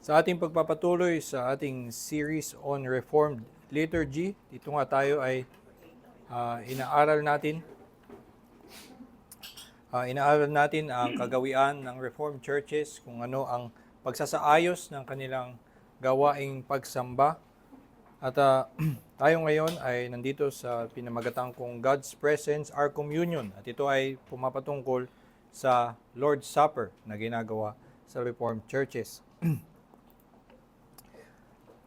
Sa ating pagpapatuloy sa ating series on Reformed Liturgy, dito nga tayo ay inaaral natin ang kagawian ng Reformed Churches, kung ano ang pagsasaayos ng kanilang gawaing pagsamba. At tayo ngayon ay nandito sa pinamagatang kong God's Presence, Our Communion. At ito ay pumapatungkol sa Lord's Supper na ginagawa sa Reformed Churches.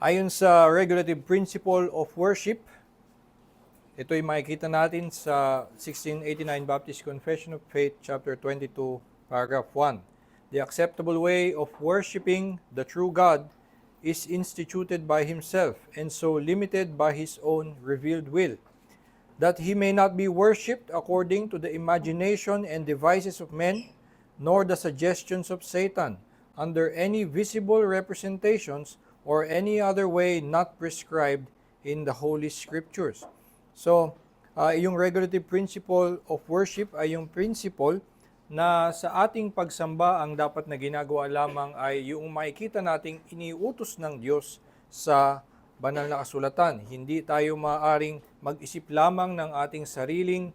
Ayon sa Regulative Principle of Worship, ito ay makikita natin sa 1689 Baptist Confession of Faith, Chapter 22, Paragraph 1. The acceptable way of worshiping the true God is instituted by Himself and so limited by His own revealed will, that He may not be worshipped according to the imagination and devices of men, nor the suggestions of Satan, under any visible representations or any other way not prescribed in the Holy Scriptures. So, yung regulative principle of worship ay yung principle na sa ating pagsamba ang dapat na ginagawa lamang ay yung makikita nating iniutos ng Diyos sa banal na kasulatan. Hindi tayo maaaring mag-isip lamang ng ating sariling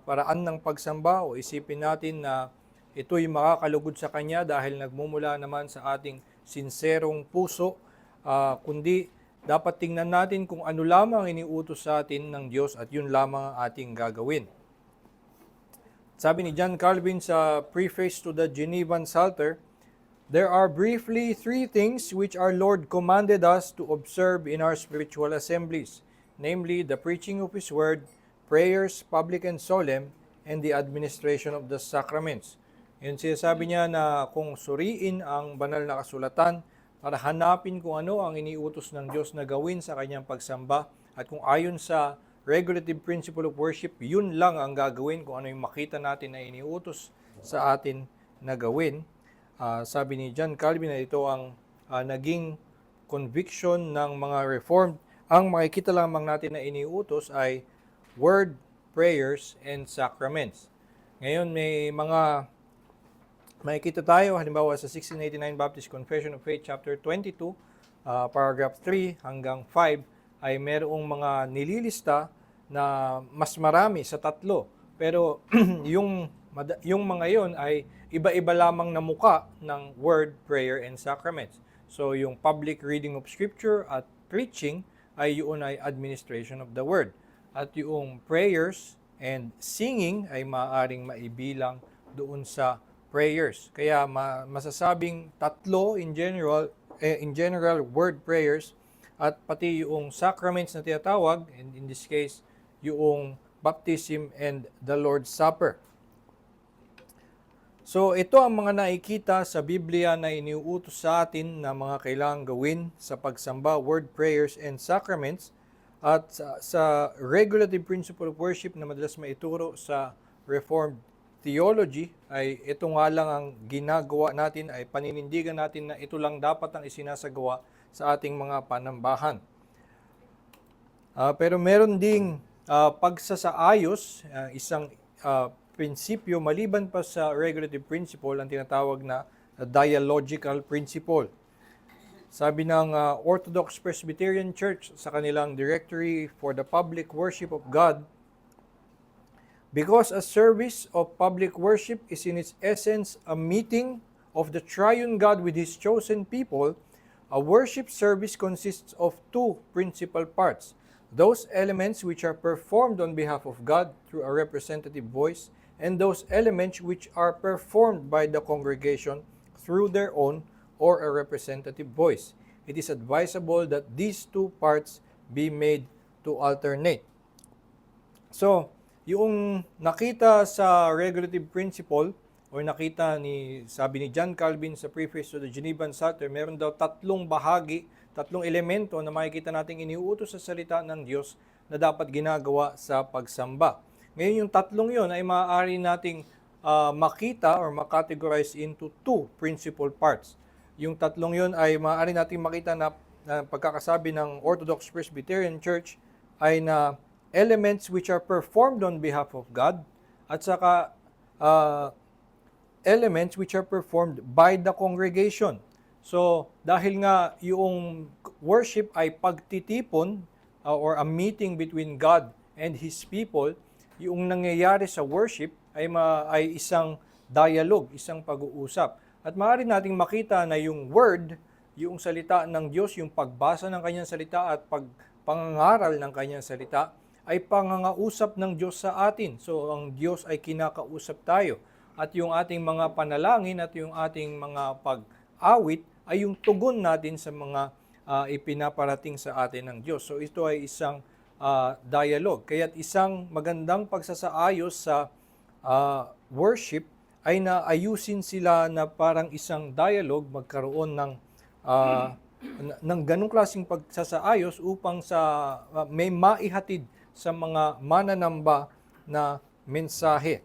paraan ng pagsamba o isipin natin na ito'y makakalugod sa Kanya dahil nagmumula naman sa ating sinserong puso, kundi dapat tingnan natin kung ano lamang iniutos sa atin ng Diyos at yun lamang ang ating gagawin. Sabi ni John Calvin sa preface to the Genevan Psalter, "There are briefly three things which our Lord commanded us to observe in our spiritual assemblies, namely the preaching of His Word, prayers, public and solemn, and the administration of the sacraments." Yun sinasabi niya na kung suriin ang banal na kasulatan para hanapin kung ano ang iniutos ng Diyos na gawin sa kanyang pagsamba at kung ayon sa regulative principle of worship, yun lang ang gagawin kung ano yung makita natin na iniutos sa atin na gawin. Sabi ni John Calvin na ito ang naging conviction ng mga Reformed. Ang makikita lamang natin na iniutos ay word, prayers, and sacraments. Ngayon may mga makikita tayo, halimbawa sa 1689 Baptist Confession of Faith, Chapter 22, Paragraph 3 hanggang 5, ay merong mga nililista na mas marami sa tatlo. Pero yung mga yon ay iba-iba lamang na muka ng word, prayer, and sacraments. So yung public reading of Scripture at preaching ay yun ay administration of the word. At yung prayers and singing ay maaaring maibilang doon sa prayers. Kaya masasabing tatlo in general word prayers at pati yung sacraments na tinatawag, and in this case yung baptism and the Lord's Supper. So ito ang mga nakikita sa Biblia na iniuutos sa atin na mga kailangang gawin sa pagsamba, word prayers and sacraments, at sa regulative principle of worship na madalas maituro sa Reformed theology ay ito nga lang ang ginagawa natin, ay paninindigan natin na ito lang dapat ang isinasagawa sa ating mga panambahan. Pero meron ding pagsasaayos, isang prinsipyo maliban pa sa regulative principle, ang tinatawag na dialogical principle. Sabi ng Orthodox Presbyterian Church sa kanilang Directory for the Public Worship of God, "Because a service of public worship is in its essence a meeting of the triune God with His chosen people, a worship service consists of two principal parts: those elements which are performed on behalf of God through a representative voice, and those elements which are performed by the congregation through their own or a representative voice. It is advisable that these two parts be made to alternate." So, yung nakita sa regulative principle o nakita sabi ni John Calvin sa preface to the Genevan Psalter, meron daw tatlong bahagi, tatlong elemento na makikita nating iniuutos sa salita ng Diyos na dapat ginagawa sa pagsamba. Ngayon yung tatlong yon ay maaari nating makita or makategorize into two principal parts. Yung tatlong yon ay maaari nating makita na pagkakasabi ng Orthodox Presbyterian Church ay na elements which are performed on behalf of God at saka elements which are performed by the congregation. So, dahil nga yung worship ay pagtitipon or a meeting between God and His people, yung nangyayari sa worship ay isang dialogue, isang pag-uusap. At maaari nating makita na yung word, yung salita ng Diyos, yung pagbasa ng kanyang salita at pangangaral ng kanyang salita, ay pangangausap ng Diyos sa atin. So, ang Diyos ay kinakausap tayo. At yung ating mga panalangin at yung ating mga pag-awit ay yung tugon natin sa mga ipinaparating sa atin ng Diyos. So, ito ay isang dialogue. Kaya't isang magandang pagsasaayos sa worship ay naayusin sila na parang isang dialogue, magkaroon ng ganong klaseng pagsasaayos upang may maihatid sa mga mananamba na mensahe.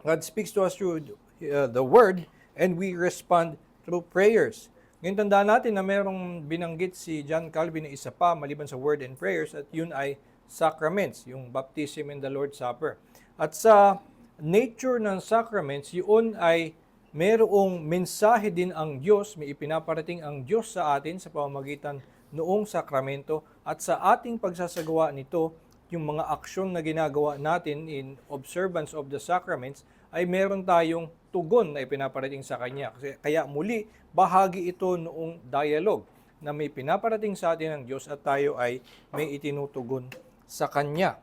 God speaks to us through the Word and we respond through prayers. Ngayon tandaan natin na mayroong binanggit si John Calvin na isa pa maliban sa Word and prayers at yun ay sacraments, yung baptism and the Lord's Supper. At sa nature ng sacraments, yun ay mayroong mensahe din ang Diyos, may ipinaparating ang Diyos sa atin sa pamamagitan noong sakramento at sa ating pagsasagawa nito, yung mga aksyon na ginagawa natin in observance of the sacraments ay meron tayong tugon na ipinaparating sa Kanya. Kaya muli, bahagi ito noong dialogue na may pinaparating sa atin ng Diyos at tayo ay may itinutugon sa Kanya.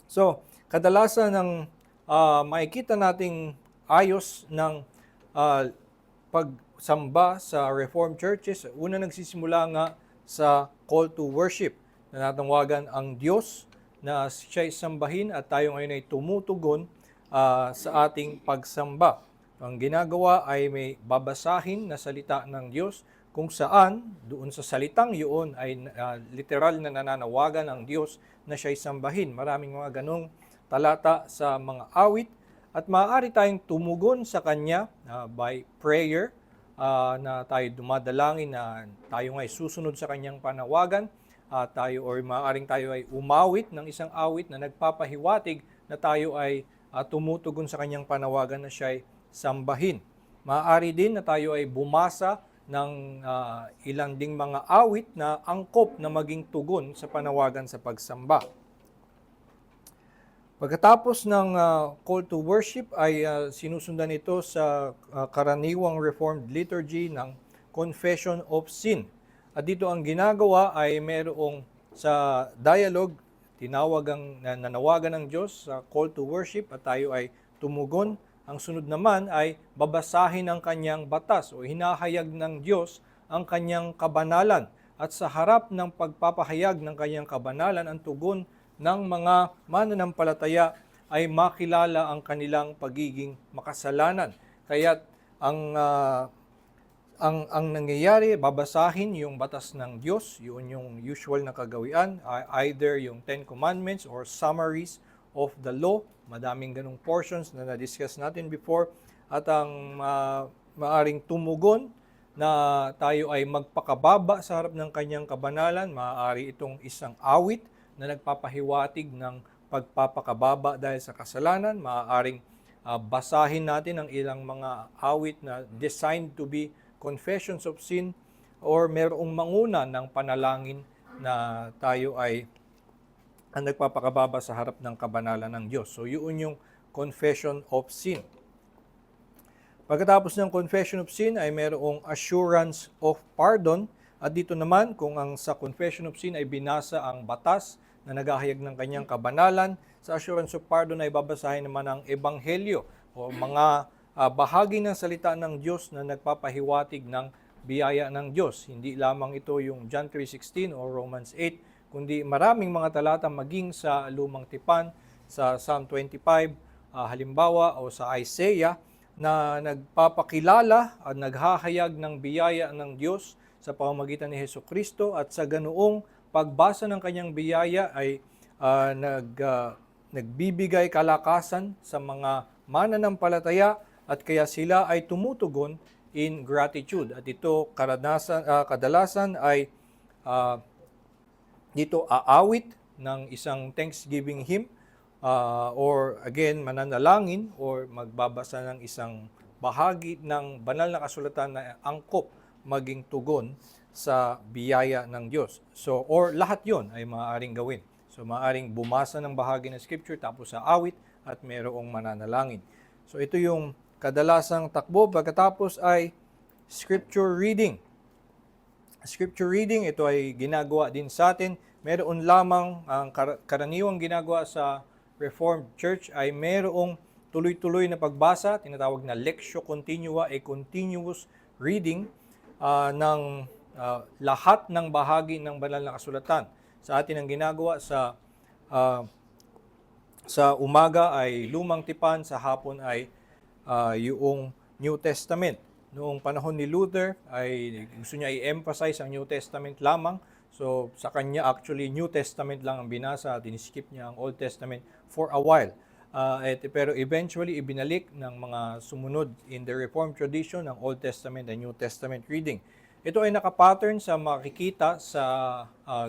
So, kadalasan ng makikita nating ayos ng pagsamba sa Reformed churches, una nagsisimula nga sa call to worship na natawagan ang Diyos na siya'y sambahin at tayo ngayon ay tumutugon sa ating pagsamba. Ang ginagawa ay may babasahin na salita ng Diyos kung saan doon sa salitang yun ay literal na nananawagan ang Diyos na siya'y sambahin. Maraming mga ganong talata sa mga awit at maaari tayong tumugon sa Kanya by prayer na tayo dumadalangin na tayo ay susunod sa Kanyang panawagan maaaring tayo ay umawit ng isang awit na nagpapahiwatig na tayo ay tumutugon sa Kanyang panawagan na siya'y sambahin. Maaari din na tayo ay bumasa ng ilang ding mga awit na angkop na maging tugon sa panawagan sa pagsamba. Pagkatapos ng call to worship ay sinusundan ito sa karaniwang Reformed liturgy ng Confession of Sin. At dito ang ginagawa ay mayroong sa dialogue, nanawagan ng Diyos sa call to worship at tayo ay tumugon. Ang sunod naman ay babasahin ang kanyang batas o hinahayag ng Diyos ang kanyang kabanalan. At sa harap ng pagpapahayag ng kanyang kabanalan, ang tugon ng mga mananampalataya ay makilala ang kanilang pagiging makasalanan. Kaya't ang nangyayari, babasahin yung batas ng Diyos, yun yung usual na kagawian, either yung Ten Commandments or summaries of the law. Madaming ganong portions na na-discuss natin before. At ang maaring tumugon na tayo ay magpakababa sa harap ng kanyang kabanalan, maaari itong isang awit na nagpapahiwatig ng pagpapakababa dahil sa kasalanan. Maaaring basahin natin ang ilang mga awit na designed to be confessions of sin or merong manguna ng panalangin na tayo ay nagpapakababa sa harap ng kabanalan ng Diyos. So yun yung confession of sin. Pagkatapos ng confession of sin ay merong assurance of pardon. At dito naman, kung sa confession of sin ay binasa ang batas na naghahayag ng kanyang kabanalan, sa assurance of pardon ay babasahin naman ang ebanghelyo o mga bahagi ng salita ng Diyos na nagpapahiwatig ng biyaya ng Diyos. Hindi lamang ito yung John 3:16 o Romans 8, kundi maraming mga talata maging sa Lumang Tipan, sa Psalm 25, halimbawa, o sa Isaiah, na nagpapakilala at naghahayag ng biyaya ng Diyos sa pamamagitan ni Hesukristo at sa ganoong pagbasa ng kanyang biyaya ay nagbibigay kalakasan sa mga mananampalataya at kaya sila ay tumutugon in gratitude. At ito kadalasan ay dito aawit ng isang thanksgiving hymn or again mananalangin or magbabasa ng isang bahagi ng banal na kasulatan na angkop maging tugon sa biyaya ng Diyos. So, or lahat yon ay maaaring gawin. So, maaaring bumasa ng bahagi ng Scripture tapos sa awit at mayroong mananalangin. So, ito yung kadalasang takbo. Pagkatapos ay Scripture reading. Scripture reading, ito ay ginagawa din sa atin. Meron lamang ang karaniwang ginagawa sa Reformed Church ay mayroong tuloy-tuloy na pagbasa, tinatawag na lectio continua, a continuous reading ng lahat ng bahagi ng banal na kasulatan. Sa atin ang ginagawa sa umaga ay lumang tipan, sa hapon ay yung New Testament. Noong panahon ni Luther ay gusto niya i-emphasize ang New Testament lamang. So sa kanya actually New Testament lang ang binasa, diniskip niya ang Old Testament for a while. Pero eventually ibinalik ng mga sumunod in the Reformed tradition ng Old Testament and New Testament reading. Ito ay nakapattern sa makikita sa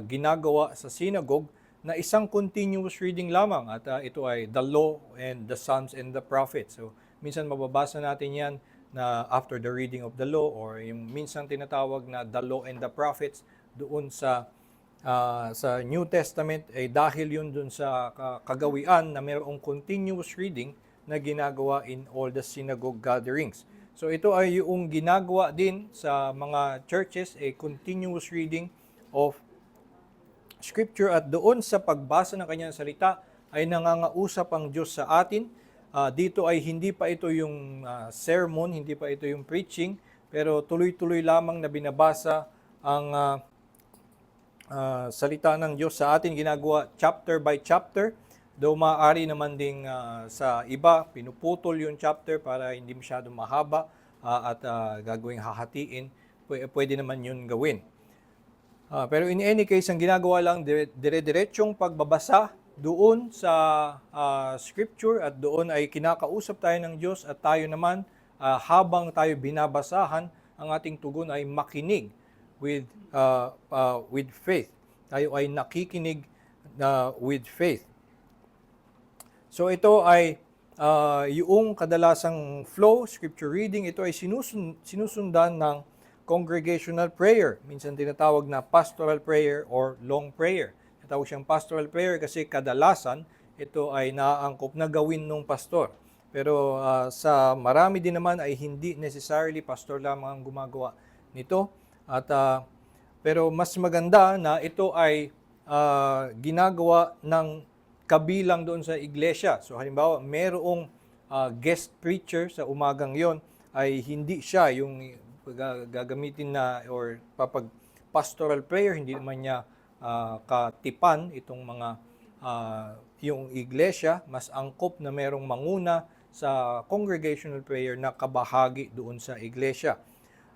ginagawa sa synagogue na isang continuous reading lamang at ito ay the law and the Psalms and the prophets. So minsan mababasa natin yan na after the reading of the law or yung minsan tinatawag na the law and the prophets doon sa New Testament ay dahil yun doon sa kagawian na mayroong continuous reading na ginagawa in all the synagogue gatherings. So ito ay yung ginagawa din sa mga churches, a continuous reading of Scripture at doon sa pagbasa ng kanyang salita ay nangangausap ang Diyos sa atin. Dito ay hindi pa ito yung sermon, hindi pa ito yung preaching, pero tuloy-tuloy lamang na binabasa ang salita ng Diyos sa atin, ginagawa chapter by chapter. Though maaari naman ding sa iba, pinuputol yung chapter para hindi masyadong mahaba at gagawing hahatiin, pwede naman yun gawin. Pero in any case, ang ginagawa lang, dire-diretsyong pagbabasa doon sa Scripture at doon ay kinakausap tayo ng Diyos at tayo naman, habang tayo binabasahan, ang ating tugon ay makinig with faith. Tayo ay nakikinig with faith. So ito ay yung kadalasang flow, Scripture reading, ito ay sinusundan ng congregational prayer. Minsan tinatawag na pastoral prayer or long prayer. Tinatawag siyang pastoral prayer kasi kadalasan ito ay naaangkop na gawin ng pastor. Pero sa marami din naman ay hindi necessarily pastor lamang ang gumagawa nito. Pero mas maganda na ito ay ginagawa ng kabilang doon sa iglesia. So halimbawa, mayroong guest preacher sa umagang yon ay hindi siya yung gagamitin na or pastoral prayer, hindi naman niya katipan itong mga yung iglesia, mas angkop na merong manguna sa congregational prayer na kabahagi doon sa iglesia.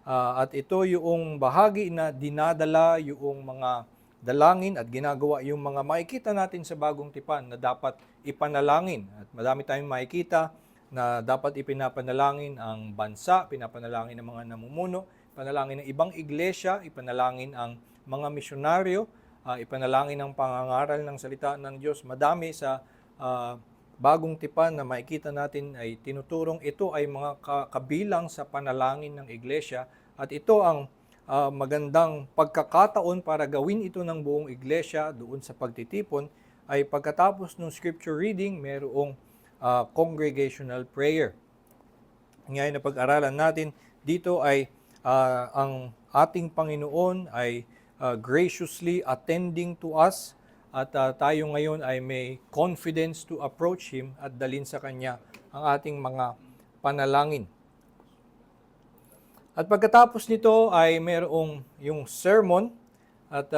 At ito yung bahagi na dinadala yung mga dalangin at ginagawa yung mga makikita natin sa bagong tipan na dapat ipanalangin. At madami tayong makikita na dapat ipinapanalangin ang bansa, pinapanalangin ng mga namumuno, ipanalangin ng ibang iglesia, ipanalangin ang mga misyonaryo, ipanalangin ang pangangaral ng salita ng Diyos. Madami sa bagong tipan na makikita natin ay tinuturong ito ay mga kabilang sa panalangin ng iglesia at ito ang magandang pagkakataon para gawin ito ng buong iglesia doon sa pagtitipon ay pagkatapos ng scripture reading, mayroong congregational prayer. Ngayon na pag-aralan natin, dito ay ang ating Panginoon ay graciously attending to us at tayo ngayon ay may confidence to approach Him at dalhin sa Kanya ang ating mga panalangin. At pagkatapos nito ay mayroong yung sermon at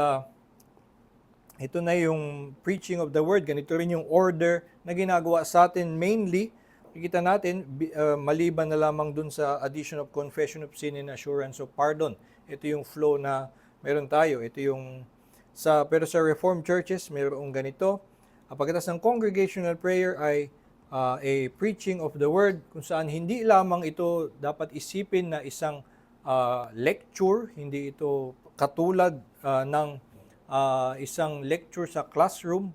ito na yung preaching of the word. Ganito rin yung order na ginagawa sa atin mainly. Kita natin, maliban na lamang dun sa addition of confession of sin and assurance of pardon. Ito yung flow na meron tayo. Ito yung pero sa Reformed churches, mayroong ganito. Pagkatapos ng congregational prayer ay a preaching of the word kung saan hindi lamang ito dapat isipin na isang lecture, hindi ito katulad ng isang lecture sa classroom,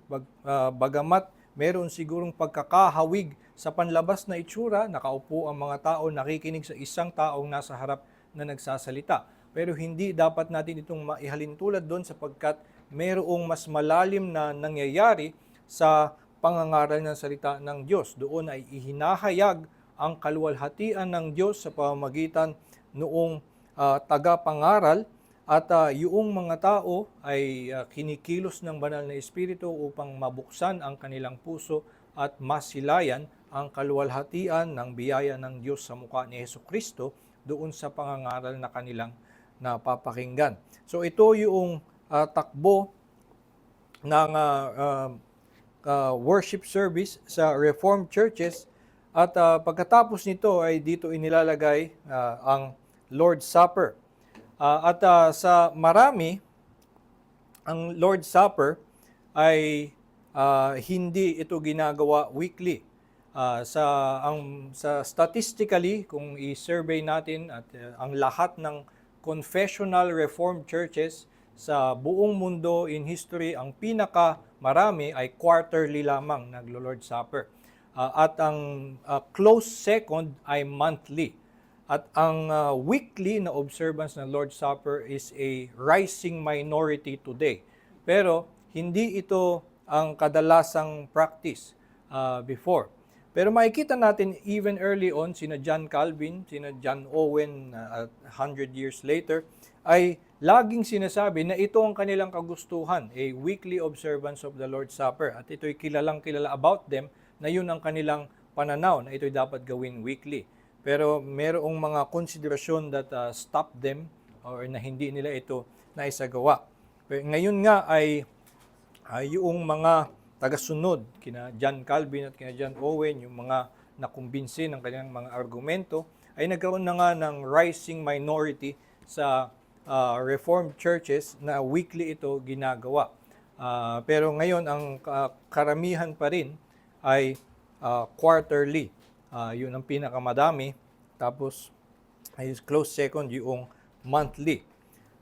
bagamat meron sigurong pagkakahawig sa panlabas na itsura, nakaupo ang mga tao, nakikinig sa isang taong nasa harap na nagsasalita. Pero hindi dapat natin itong maihalintulad doon sapagkat merong mas malalim na nangyayari sa pangangaral ng salita ng Diyos. Doon ay ihinahayag ang kaluwalhatian ng Diyos sa pamamagitan noong tagapangaral at yung mga tao ay kinikilos ng banal na Espiritu upang mabuksan ang kanilang puso at masilayan ang kaluwalhatian ng biyaya ng Diyos sa mukha ni Hesukristo doon sa pangangaral na kanilang napapakinggan. So ito yung takbo ng worship service sa Reformed churches. At pagkatapos nito ay dito inilalagay ang Lord's Supper. Sa marami, ang Lord's Supper ay hindi ito ginagawa weekly. Sa statistically, kung i-survey natin at ang lahat ng confessional Reformed churches sa buong mundo in history, ang pinaka marami ay quarterly lamang naglo-Lord's Supper. At ang close second ay monthly. At ang weekly na observance ng Lord's Supper is a rising minority today. Pero hindi ito ang kadalasang practice before. Pero makikita natin even early on, sina John Calvin, sina John Owen, 100 years later, ay laging sinasabi na ito ang kanilang kagustuhan, a weekly observance of the Lord's Supper. At ito'y kilalang kilala about them, na yun ang kanilang pananaw na ito'y dapat gawin weekly. Pero merong mga konsiderasyon that stop them or na hindi nila ito naisagawa. Pero ngayon nga ay yung mga tagasunod kina John Calvin at kina John Owen, yung mga nakumbinsi ng kanilang mga argumento, ay nagkaroon na nga ng rising minority sa Reformed churches na weekly ito ginagawa. Pero ngayon ang karamihan pa rin ay quarterly. Yun ang pinakamadami. Tapos, ay close second yung monthly.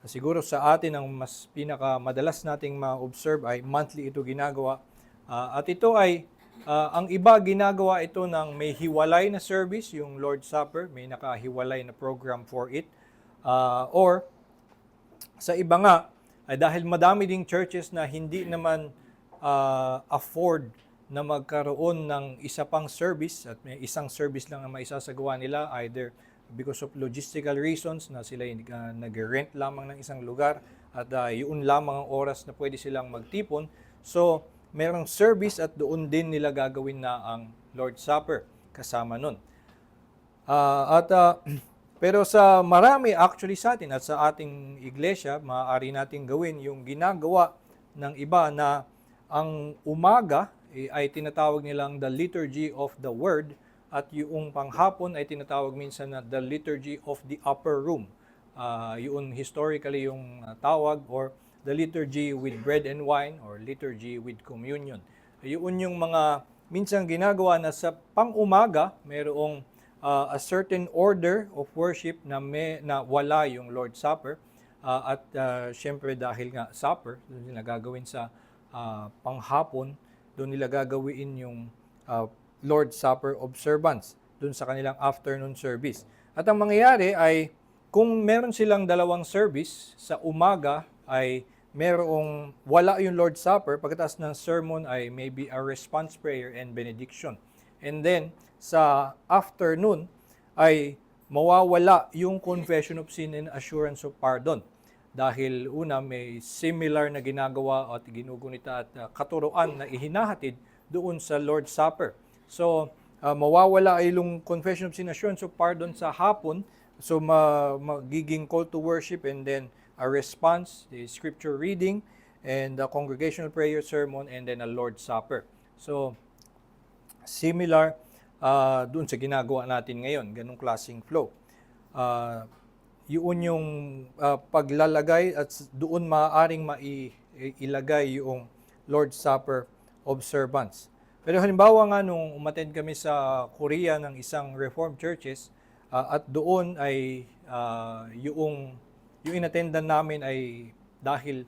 Siguro sa atin, ang mas pinakamadalas nating ma-observe ay monthly ito ginagawa. At ito ay, ang iba ginagawa ito ng may hiwalay na service, yung Lord's Supper, may nakahiwalay na program for it. Or, sa iba nga, ay dahil madami ding churches na hindi naman afford na magkaroon ng isa pang service at may isang service lang ang maisasagawa nila, either because of logistical reasons na sila nag-rent lamang ng isang lugar at yun lamang ang oras na pwede silang magtipon. So, merong service at doon din nila gagawin na ang Lord's Supper kasama nun. Pero sa marami actually sa atin at sa ating iglesia, maaari natin gawin yung ginagawa ng iba na ang umaga ay tinatawag nilang the liturgy of the word at yung panghapon ay tinatawag minsan na the liturgy of the upper room. Yun historically yung tawag, or the liturgy with bread and wine or liturgy with communion. Yun yung mga minsan ginagawa na sa pang-umaga mayroong a certain order of worship na wala yung Lord's Supper at syempre dahil nga supper, doon nila gagawin sa panghapon, doon nila gagawin yung Lord's Supper observance doon sa kanilang afternoon service. At ang mangyayari ay kung meron silang dalawang service, sa umaga ay merong wala yung Lord's Supper, pagkatapos ng sermon ay maybe a response prayer and benediction. And then sa afternoon ay mawawala yung confession of sin and assurance of pardon. Dahil una may similar na ginagawa at ginugunita at katuroan na ihinahatid doon sa Lord's Supper. So, mawawala ay yung confession of sin, assurance of pardon sa hapon. So, magiging call to worship and then a response, the scripture reading, and the congregational prayer sermon, and then a Lord's Supper. So, similar doon sa ginagawa natin ngayon, ganung klaseng flow. Yun yung paglalagay at doon maaaring mailagay yung Lord's Supper observance. Pero halimbawa nga nung umattend kami sa Korea ng isang Reformed churches at doon ay yung inattendan namin ay dahil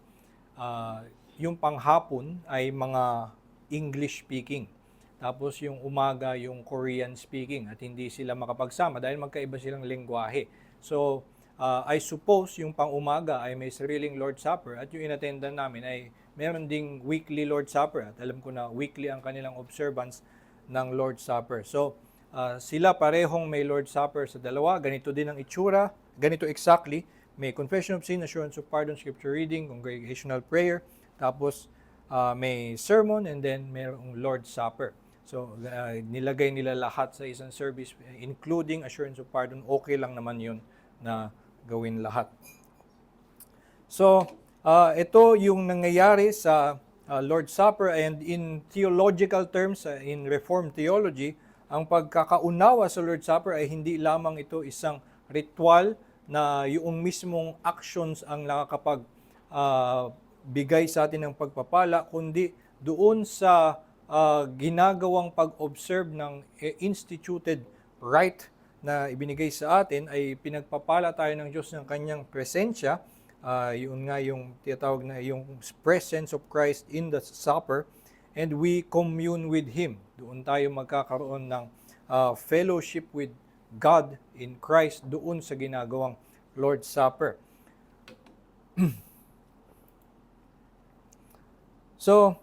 yung panghapon ay mga English speaking. tapos yung umaga yung Korean speaking at hindi sila makapagsama dahil magkaiba silang lengguwahe. So, I suppose yung pang-umaga ay may sariling Lord's Supper at yung inattendan namin ay meron ding weekly Lord's Supper at alam ko na weekly ang kanilang observance ng Lord's Supper. So, sila parehong may Lord's Supper sa dalawa. Ganito din ang itsura. Ganito exactly. May confession of sin, assurance of pardon, scripture reading, congregational prayer, tapos may sermon, and then mayroong Lord's Supper. So, nilagay nila lahat sa isang service, including assurance of pardon. Okay lang naman yun na gawin lahat. So, ito yung nangyayari sa Lord's Supper, and in theological terms, in Reformed theology, ang pagkakaunawa sa Lord's Supper ay hindi lamang ito isang ritual na yung mismong actions ang nakakapag bigay sa atin ng pagpapala, kundi doon sa ginagawang pag-observe ng instituted rite na ibinigay sa atin ay pinagpapala tayo ng Diyos ng kanyang presensya. Yun nga yung tinatawag na yung presence of Christ in the supper, and we commune with Him. Doon tayo magkakaroon ng fellowship with God in Christ doon sa ginagawang Lord's Supper. So,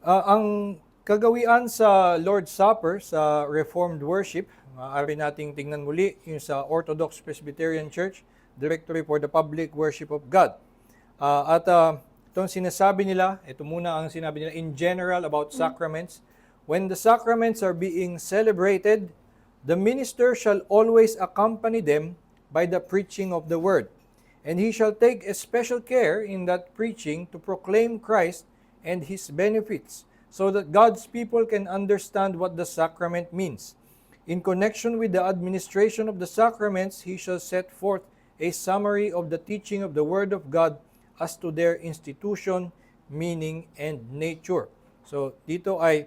ang kagawian sa Lord's Supper sa Reformed worship, maaari nating tingnan muli yung sa Orthodox Presbyterian Church, Directory for the Public Worship of God. Itong sinasabi nila, ito muna ang sinabi nila in general about sacraments. When the sacraments are being celebrated, the minister shall always accompany them by the preaching of the word. And he shall take especial care in that preaching to proclaim Christ and His benefits, so that God's people can understand what the sacrament means. In connection with the administration of the sacraments, he shall set forth a summary of the teaching of the Word of God as to their institution, meaning, and nature. So, dito ay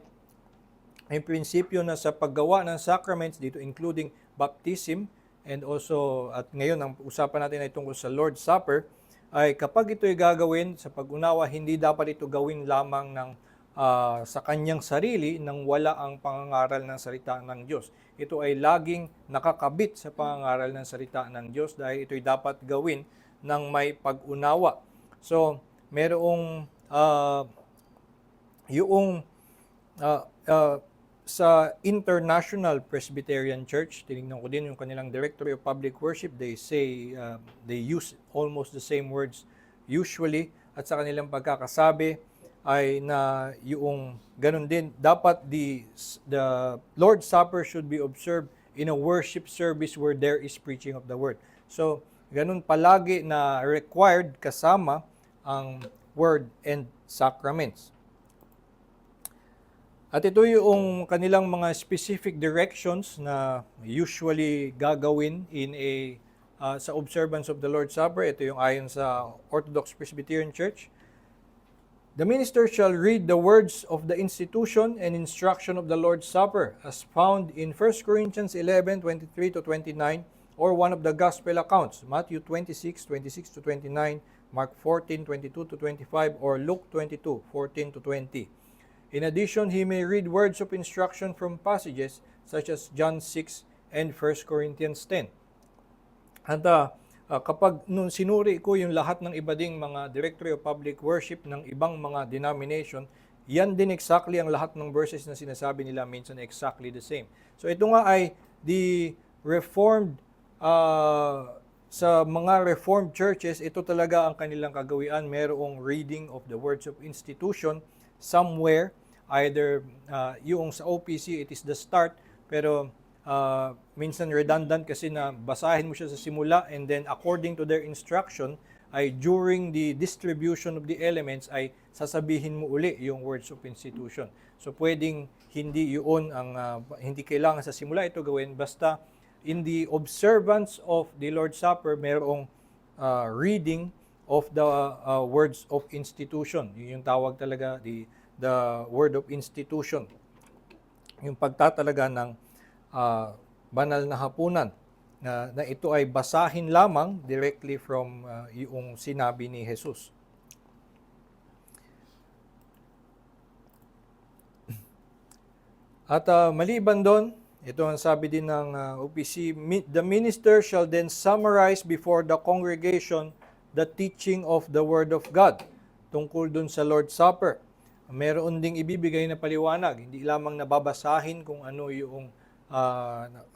may prinsipyo na sa paggawa ng sacraments, dito including baptism, and also, at ngayon, ang usapan natin ay tungkol sa Lord's Supper, ay kapag ito'y gagawin sa pag-unawa, hindi dapat ito gawin lamang ng sa kanyang sarili nang wala ang pangangaral ng salita ng Diyos. Ito ay laging nakakabit sa pangangaral ng salita ng Diyos dahil ito'y dapat gawin ng may pag-unawa. So, merong sa International Presbyterian Church, tinignan ko din yung kanilang Directory of Public Worship, they say, they use almost the same words usually, at sa kanilang pagkakasabi ay na yung ganun din, dapat the Lord's Supper should be observed in a worship service where there is preaching of the Word. So, ganun palagi na required kasama ang Word and Sacraments. At ito yung kanilang mga specific directions na usually gagawin in sa observance of the Lord's Supper. Ito yung ayon sa Orthodox Presbyterian Church. The minister shall read the words of the institution and instruction of the Lord's Supper as found in 1 Corinthians 11:23-29 or one of the gospel accounts, Matthew 26:26-29, Mark 14:22-25, or Luke 22:14-20. In addition, he may read words of instruction from passages such as John 6 and 1 Corinthians 10. At kapag nung sinuri ko yung lahat ng iba ding mga Directory of Public Worship ng ibang mga denomination, yan din exactly ang lahat ng verses na sinasabi nila, minsan exactly the same. So ito nga ay the Reformed, sa mga Reformed churches, ito talaga ang kanilang kagawian. Merong reading of the words of institution somewhere, either yung sa OPC, it is the start, pero minsan redundant kasi na basahin mo siya sa simula and then according to their instruction, ay during the distribution of the elements ay sasabihin mo uli yung words of institution. So pwedeng hindi yun ang hindi kailangan sa simula ito gawin, basta in the observance of the Lord's Supper, merong reading of the words of institution. Yun yung tawag talaga, the word of institution. Yung pagtatalaga ng banal na hapunan na ito ay basahin lamang directly from yung sinabi ni Jesus. At maliban doon, ito ang sabi din ng OPC, the minister shall then summarize before the congregation the teaching of the Word of God tungkol dun sa Lord's Supper. Meron ding ibibigay na paliwanag, hindi lamang nababasahin kung ano yung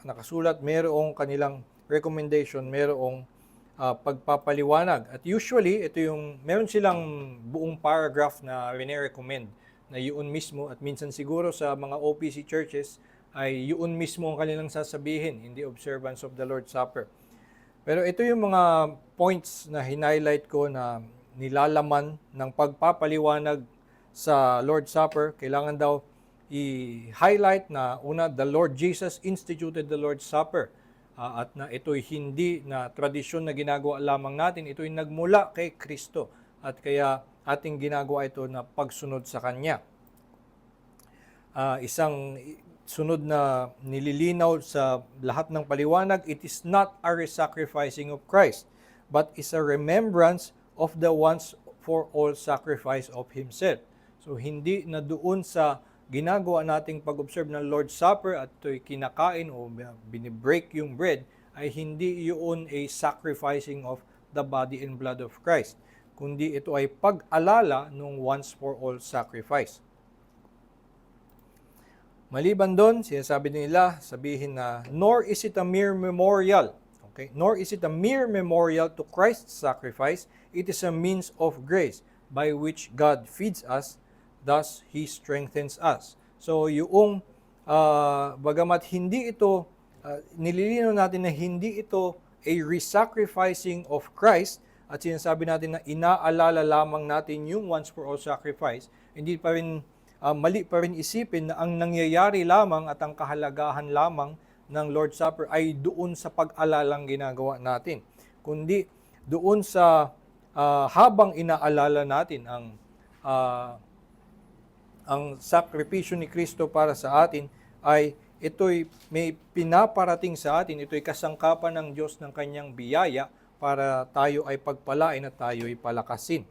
nakasulat, merong kanilang recommendation, merong pagpapaliwanag. At usually, meron silang buong paragraph na rene-recommend na yun mismo, at minsan siguro sa mga OPC churches ay yun mismo ang kanilang sasabihin in the observance of the Lord's Supper. Pero ito yung mga points na highlight ko na nilalaman ng pagpapaliwanag sa Lord's Supper. Kailangan daw i-highlight na una, the Lord Jesus instituted the Lord's Supper. At na ito'y hindi na tradisyon na ginagawa lamang natin, ito'y nagmula kay Kristo. At kaya ating ginagawa ito na pagsunod sa Kanya. Isang sunod na nililinaw sa lahat ng paliwanag, it is not a re-sacrificing of Christ, but is a remembrance of the once for all sacrifice of Himself. So hindi na doon sa ginagawa nating pag-observe ng Lord's Supper at ito'y kinakain o binibreak yung bread, ay hindi yun a sacrificing of the body and blood of Christ, kundi ito ay pag-alala ng once for all sacrifice. Maliban doon, sinasabi nila, sabihin na, nor is it a mere memorial. Okay? Nor is it a mere memorial to Christ's sacrifice. It is a means of grace by which God feeds us, thus He strengthens us. So, yung bagamat hindi ito, nililinaw natin na hindi ito a re-sacrificing of Christ, at sinasabi natin na inaalala lamang natin yung once for all sacrifice, hindi pa rin mali pa rin isipin na ang nangyayari lamang at ang kahalagahan lamang ng Lord's Supper ay doon sa pag-alalang ginagawa natin. Kundi doon sa habang inaalala natin ang sakripisyo ni Kristo para sa atin, ay ito'y may pinaparating sa atin, ito'y kasangkapan ng Diyos ng Kanyang biyaya para tayo ay pagpalain at tayo ay palakasin.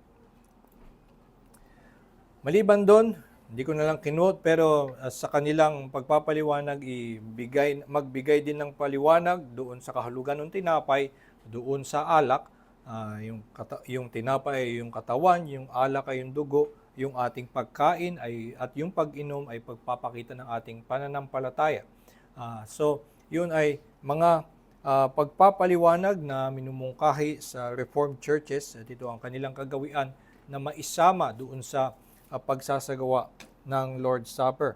Maliban doon, hindi ko na lang kinuot, pero sa kanilang pagpapaliwanag, magbigay din ng paliwanag doon sa kahulugan ng tinapay, doon sa alak, yung tinapay ay yung katawan, yung alak ay yung dugo, yung ating pagkain at yung pag-inom ay pagpapakita ng ating pananampalataya. So, yun ay mga pagpapaliwanag na minumungkahi sa Reformed churches, at ito ang kanilang kagawian na maisama doon sa pagsasagawa ng Lord's Supper.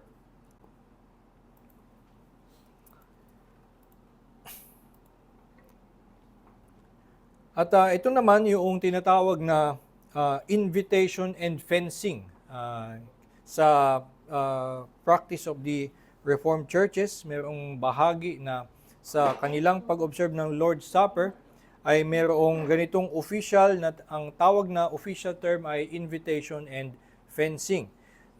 At ito naman yung tinatawag na invitation and fencing sa practice of the Reformed churches. Mayroong bahagi na sa kanilang pag-observe ng Lord's Supper ay mayroong ganitong official na ang tawag na official term ay invitation and fencing.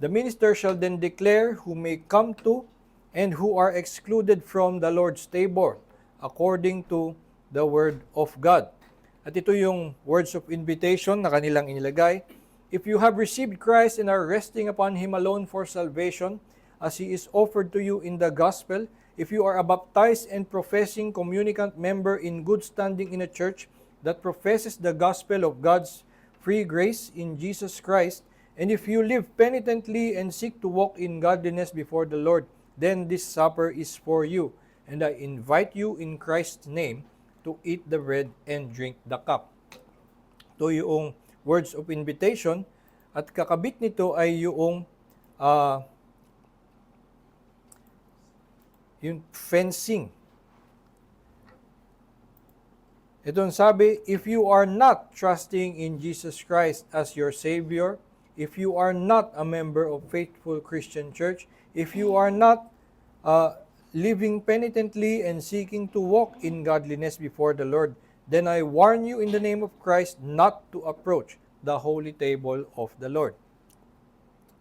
The minister shall then declare who may come to and who are excluded from the Lord's table according to the word of God. At ito yung words of invitation na kanilang inilagay. If you have received Christ and are resting upon Him alone for salvation, as He is offered to you in the gospel, if you are a baptized and professing communicant member in good standing in a church that professes the gospel of God's free grace in Jesus Christ, and if you live penitently and seek to walk in godliness before the Lord, then this supper is for you. And I invite you in Christ's name to eat the bread and drink the cup. Ito yung words of invitation, at kakabit nito ay yung fencing. Ito ang sabi, if you are not trusting in Jesus Christ as your Savior, if you are not a member of Faithful Christian Church, if you are not living penitently and seeking to walk in godliness before the Lord, then I warn you in the name of Christ not to approach the holy table of the Lord.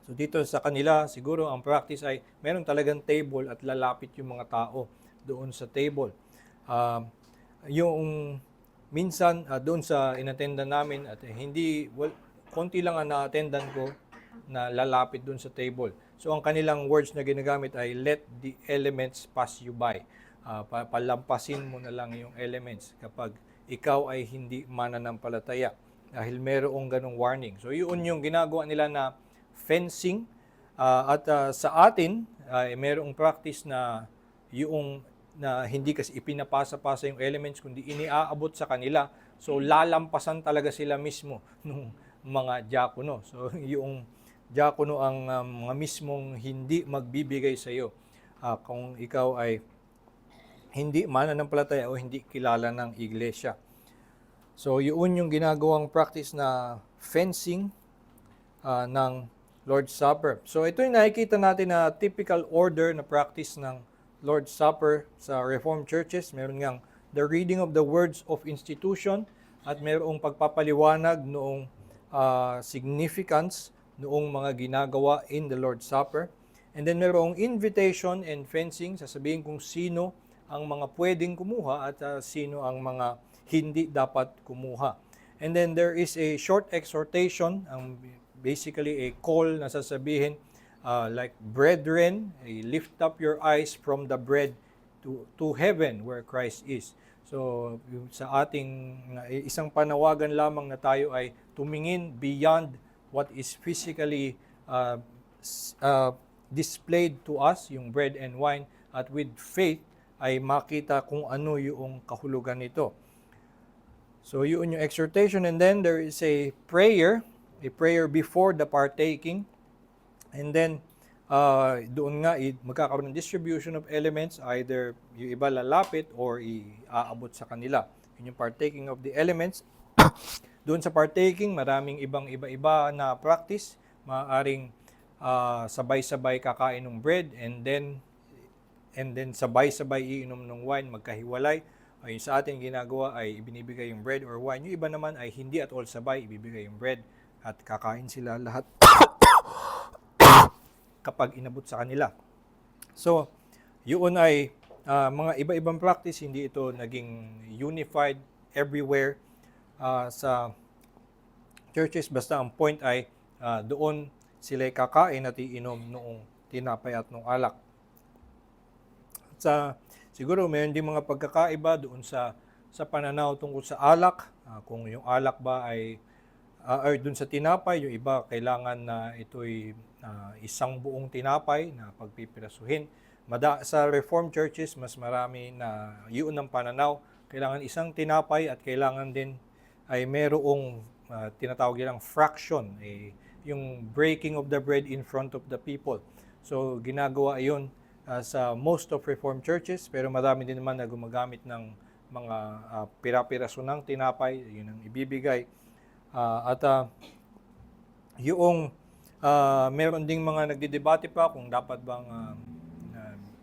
So dito sa kanila, siguro ang practice ay meron talagang table at lalapit yung mga tao doon sa table. Yung minsan doon sa inattendan namin, at konti lang ang na-attendan ko na lalapit doon sa table. So ang kanilang words na ginagamit ay let the elements pass you by. Palampasin mo na lang yung elements kapag ikaw ay hindi mananampalataya. Dahil merong ganong warning. So yun yung ginagawa nila na fencing. Sa atin, merong practice na yung na hindi kasi ipinapasa-pasa yung elements kundi iniaabot sa kanila. So lalampasan talaga sila mismo ng mga diakono. So yung diakono ang mga mismong hindi magbibigay sa iyo kung ikaw ay hindi mananampalataya o hindi kilala ng iglesia. So yun yung ginagawang practice na fencing ng Lord's Supper. So ito yung nakikita natin na typical order na practice ng Lord's Supper sa Reformed churches. Meron ngang the reading of the words of institution at merong pagpapaliwanag noong significance noong mga ginagawa in the Lord's Supper. And then merong invitation and fencing, sasabihin kung sino ang mga pwedeng kumuha at sino ang mga hindi dapat kumuha. And then there is a short exhortation, basically a call na sasabihin, like, brethren, lift up your eyes from the bread to heaven where Christ is. So, sa ating isang panawagan lamang na tayo ay tumingin beyond what is physically displayed to us, yung bread and wine, at with faith ay makita kung ano yung kahulugan nito. So, yun yung exhortation, and then there is a prayer before the partaking. And then, doon nga, magkakaroon ng distribution of elements, either yung iba lalapit or iaabot sa kanila. Yun yung partaking of the elements. Doon sa partaking, maraming iba-iba na practice. Maaaring sabay-sabay kakain ng bread, and then sabay-sabay iinom ng wine, magkahiwalay. Yung sa atin ginagawa ay ibinibigay yung bread or wine. Yung iba naman ay hindi at all sabay, ibibigay yung bread at kakain sila lahat kapag inabot sa kanila. So, yun ay mga iba-ibang practice, hindi ito naging unified everywhere sa churches. Basta ang point ay doon sila kakain at iinom noong tinapay at noong alak. Siguro mayroon din mga pagkakaiba doon sa pananaw tungkol sa alak. Kung yung alak ba ay or doon sa tinapay, yung iba kailangan na ito'y isang buong tinapay na pagpipirasuhin. Sa Reformed churches, mas marami na yun ang pananaw. Kailangan isang tinapay at kailangan din ay merong tinatawag nilang fraction, yung breaking of the bread in front of the people. So ginagawa yun sa most of Reformed churches, pero marami din naman na gumagamit ng mga pira-piraso ng tinapay, yun ang ibibigay. Yung meron ding mga nagdidebate pa kung dapat bang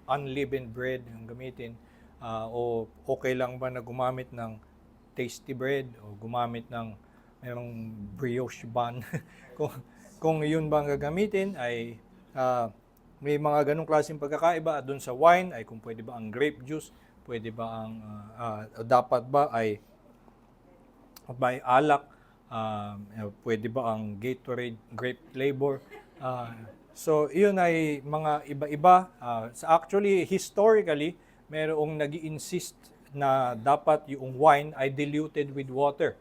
unleavened bread ang gamitin o okay lang ba na gumamit ng tasty bread o gumamit ng merong brioche bun. kung yun bang gagamitin ay may mga ganong klaseng pagkakaiba. At doon sa wine ay kung pwede ba ang grape juice, pwede ba ang dapat ba ay alak, pwede ba ang Gatorade grape flavor. So iyon ay mga iba-iba. Actually, historically, merong nag-i-insist na dapat yung wine ay diluted with water.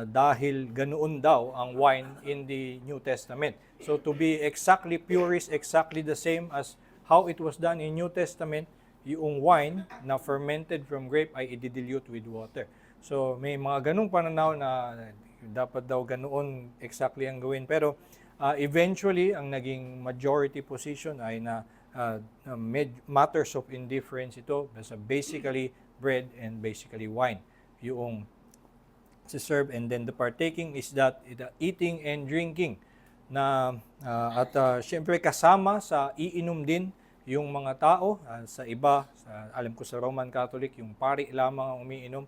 Dahil ganoon daw ang wine in the New Testament. So to be exactly pure is exactly the same as how it was done in New Testament, yung wine na fermented from grape ay i-dilute with water. So may mga ganung pananaw na dapat daw ganoon exactly ang gawin. Pero eventually, ang naging majority position ay na matters of indifference ito. Basta basically bread and basically wine. Yung serve, and then the partaking is that eating and drinking na syempre kasama sa iinom din yung mga tao. Sa iba, alam ko sa Roman Catholic, yung pari lamang ang umiinom.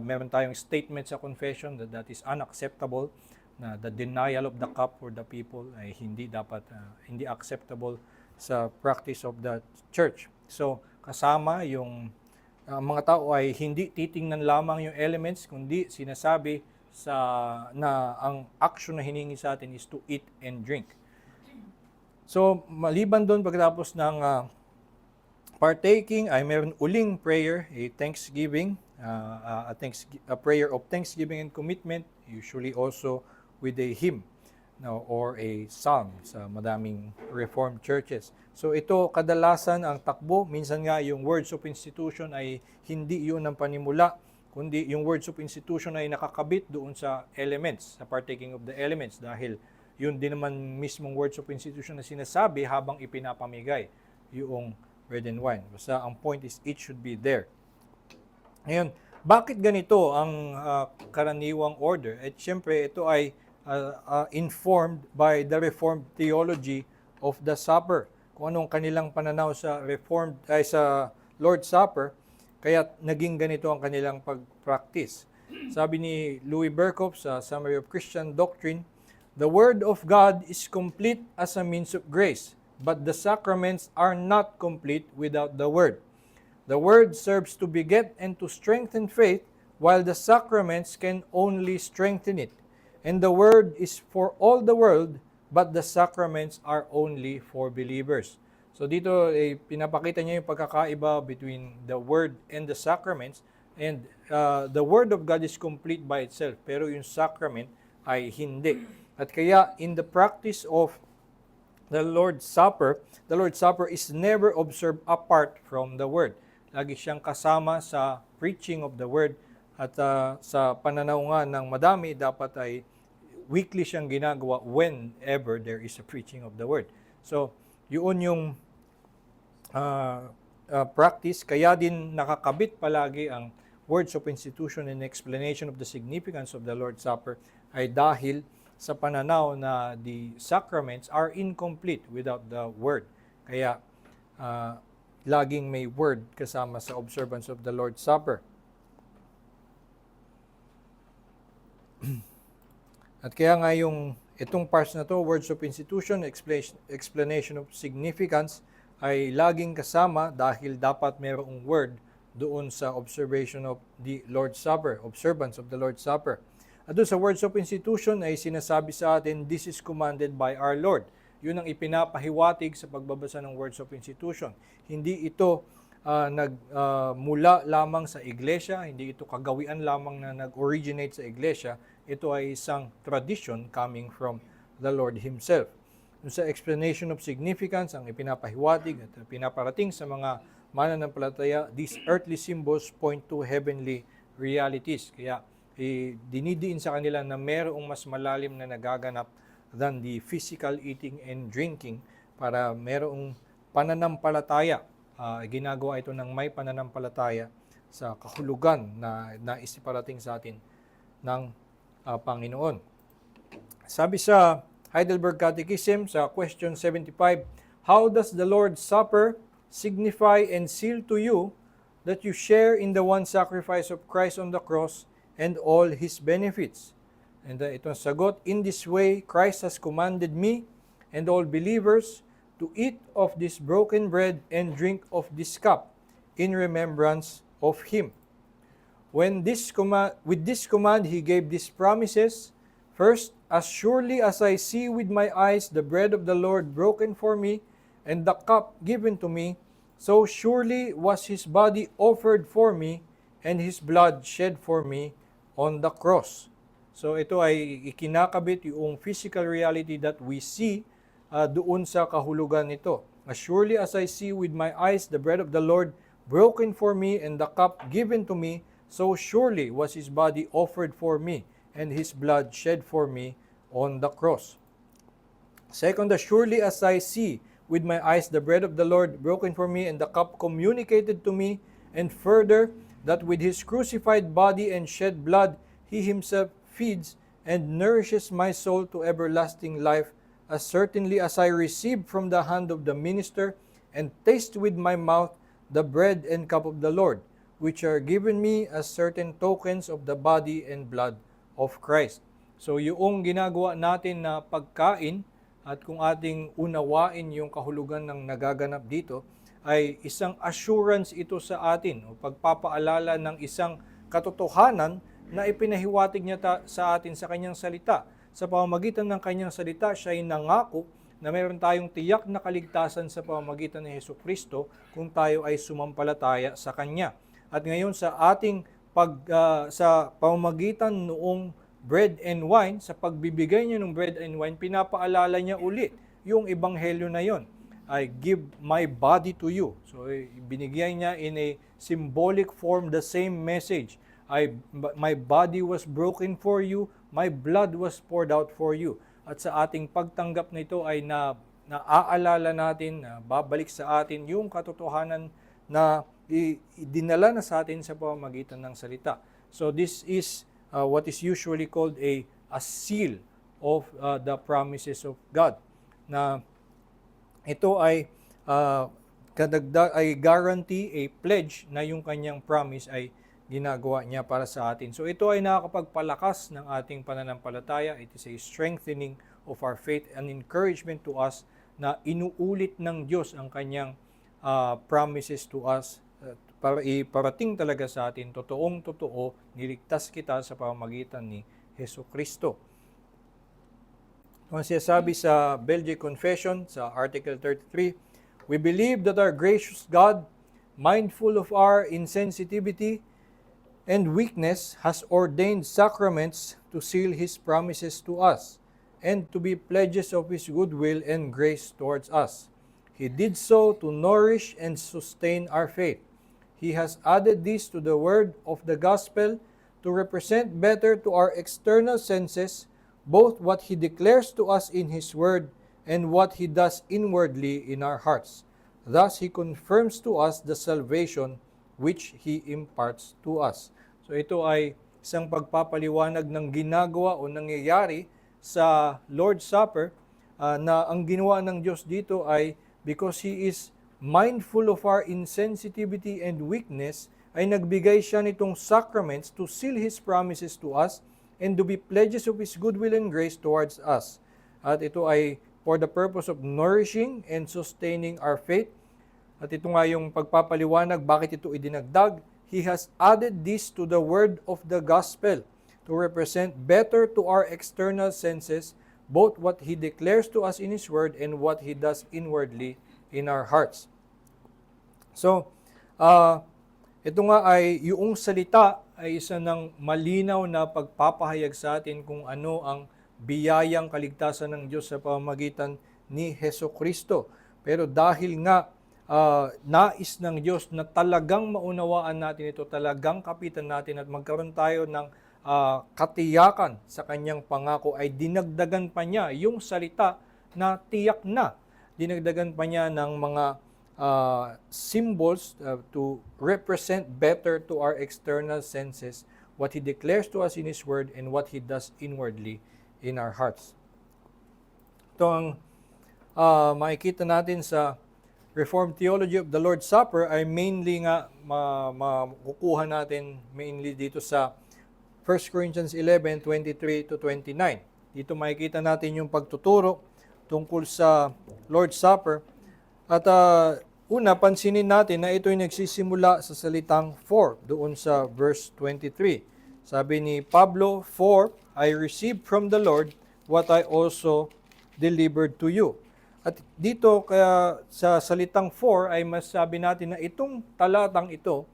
Meron tayong statement sa confession that is unacceptable, na the denial of the cup for the people ay hindi acceptable sa practice of the church. So kasama yung mga tao ay hindi titingnan lamang yung elements, kundi sinasabi na ang action na hiningi sa atin is to eat and drink. So, maliban doon, pagkatapos ng partaking, ay meron uling prayer, a thanksgiving, a prayer of thanksgiving and commitment, usually also with a hymn, no, or a psalm sa madaming Reformed churches. So ito kadalasan ang takbo. Minsan nga yung words of institution ay hindi yun ang panimula, kundi yung words of institution ay nakakabit doon sa elements, sa partaking of the elements, dahil yun din naman mismong words of institution na sinasabi habang ipinapamigay yung bread and wine. Basta ang point is it should be there. Ngayon, bakit ganito ang karaniwang order? At syempre ito ay informed by the Reformed theology of the Supper. Kung anong kanilang pananaw sa sa Lord's Supper, kaya naging ganito ang kanilang pag-practice. Sabi ni Louis Berkhof sa Summary of Christian Doctrine, "The Word of God is complete as a means of grace, but the sacraments are not complete without the Word. The Word serves to beget and to strengthen faith, while the sacraments can only strengthen it. And the Word is for all the world, but the sacraments are only for believers." So dito, pinapakita niya yung pagkakaiba between the Word and the sacraments. And the Word of God is complete by itself, pero yung sacrament ay hindi. At kaya, in the practice of the Lord's Supper is never observed apart from the Word. Lagi siyang kasama sa preaching of the Word. At sa pananaw nga ng madami, dapat ay weekly siyang ginagawa whenever there is a preaching of the Word. So, yun yung practice. Kaya din nakakabit palagi ang words of institution and explanation of the significance of the Lord's Supper ay dahil sa pananaw na the sacraments are incomplete without the Word. Kaya, laging may Word kasama sa observance of the Lord's Supper. At kaya nga itong parts na to, words of institution, explanation of significance, ay laging kasama dahil dapat mayroong word doon sa observation of the Lord's Supper, observance of the Lord's Supper. At doon sa words of institution ay sinasabi sa atin, this is commanded by our Lord. Yun ang ipinapahiwatig sa pagbabasa ng words of institution. Hindi ito nagmula lamang sa iglesia, hindi ito kagawian lamang na nag-originate sa iglesia. Ito ay isang tradition coming from the Lord Himself. Sa explanation of significance, ang ipinapahiwatig at pinaparating sa mga mananampalataya, these earthly symbols point to heavenly realities. Kaya dinidiin sa kanila na mayroong mas malalim na nagaganap than the physical eating and drinking para mayroong pananampalataya. Ginagawa ito ng may pananampalataya sa kahulugan na naisiparating sa atin ng Panginoon. Sabi sa Heidelberg Catechism sa question 75, how does the Lord's Supper signify and seal to you that you share in the one sacrifice of Christ on the cross and all His benefits? And itong sagot, in this way, Christ has commanded me and all believers to eat of this broken bread and drink of this cup in remembrance of Him. With this command, He gave these promises. First, as surely as I see with my eyes the bread of the Lord broken for me and the cup given to me, so surely was His body offered for me and His blood shed for me on the cross. So ito ay ikinakabit yung physical reality that we see doon sa kahulugan nito. As surely as I see with my eyes the bread of the Lord broken for me and the cup given to me, so surely was His body offered for me and His blood shed for me on the cross. Second, as surely as I see with my eyes the bread of the Lord broken for me and the cup communicated to me, and further, that with His crucified body and shed blood He Himself feeds and nourishes my soul to everlasting life, as certainly as I receive from the hand of the minister and taste with my mouth the bread and cup of the Lord, which are given me as certain tokens of the body and blood of Christ. So yung ginagawa natin na pagkain at kung ating unawain yung kahulugan ng nagaganap dito, ay isang assurance ito sa atin o pagpapaalala ng isang katotohanan na ipinahiwatig niya sa atin sa kanyang salita. Sa pamamagitan ng kanyang salita, siya ay nangako na mayroon tayong tiyak na kaligtasan sa pamamagitan ni Hesukristo kung tayo ay sumampalataya sa Kanya. At ngayon sa ating sa pamamagitan noong bread and wine, sa pagbibigay niya ng bread and wine, pinapaalala niya ulit yung ebanghelyo na yon. I give my body to you. So, binigyan niya in a symbolic form the same message. My body was broken for you, my blood was poured out for you. At sa ating pagtanggap na ito ay naaalala natin, babalik sa atin yung katotohanan na dinala na sa atin sa pamamagitan ng salita. So, this is what is usually called a seal of the promises of God. Na ito ay guarantee, a pledge na yung kanyang promise ay ginagawa niya para sa atin. So ito ay nakakapagpalakas ng ating pananampalataya. It is a strengthening of our faith and encouragement to us na inuulit ng Diyos ang kanyang promises to us para iparating talaga sa atin, totoong-totoo, niligtas kita sa pamamagitan ni Hesukristo. Kung sinasabi sa Belgic Confession, sa Article 33, we believe that our gracious God, mindful of our insensitivity and weakness, has ordained sacraments to seal His promises to us and to be pledges of His goodwill and grace towards us. He did so to nourish and sustain our faith. He has added this to the word of the gospel to represent better to our external senses both what He declares to us in His word and what He does inwardly in our hearts. Thus, He confirms to us the salvation which He imparts to us. So ito ay isang pagpapaliwanag ng ginagawa o nangyayari sa Lord's Supper na ang ginawa ng Diyos dito ay because He is mindful of our insensitivity and weakness, ay nagbigay siya nitong sacraments to seal His promises to us and to be pledges of His goodwill and grace towards us. At ito ay for the purpose of nourishing and sustaining our faith. At ito nga yung pagpapaliwanag, bakit ito idinagdag? He has added this to the word of the gospel to represent better to our external senses both what He declares to us in His word and what He does inwardly in our hearts. So, ito nga ay yung salita ay isa ng malinaw na pagpapahayag sa atin kung ano ang biyayang kaligtasan ng Diyos sa pamamagitan ni Hesukristo. Pero dahil nga nais ng Diyos na talagang maunawaan natin ito, talagang kapitan natin at magkaroon tayo ng katiyakan sa kanyang pangako, ay dinagdagan pa niya yung salita na tiyak na. Dinagdagan pa niya ng mga symbols to represent better to our external senses what He declares to us in His word and what He does inwardly in our hearts. Ito ang makikita natin sa Reformed Theology of the Lord's Supper ay mainly nga makukuha natin mainly dito sa 1 Corinthians 11:23 to 29. Dito makikita natin yung pagtuturo tungkol sa Lord's Supper. At una, pansinin natin na ito ay nagsisimula sa salitang for, doon sa verse 23. Sabi ni Pablo, "For I received from the Lord what I also delivered to you." At dito, kaya sa salitang for, ay masabi natin na itong talatang ito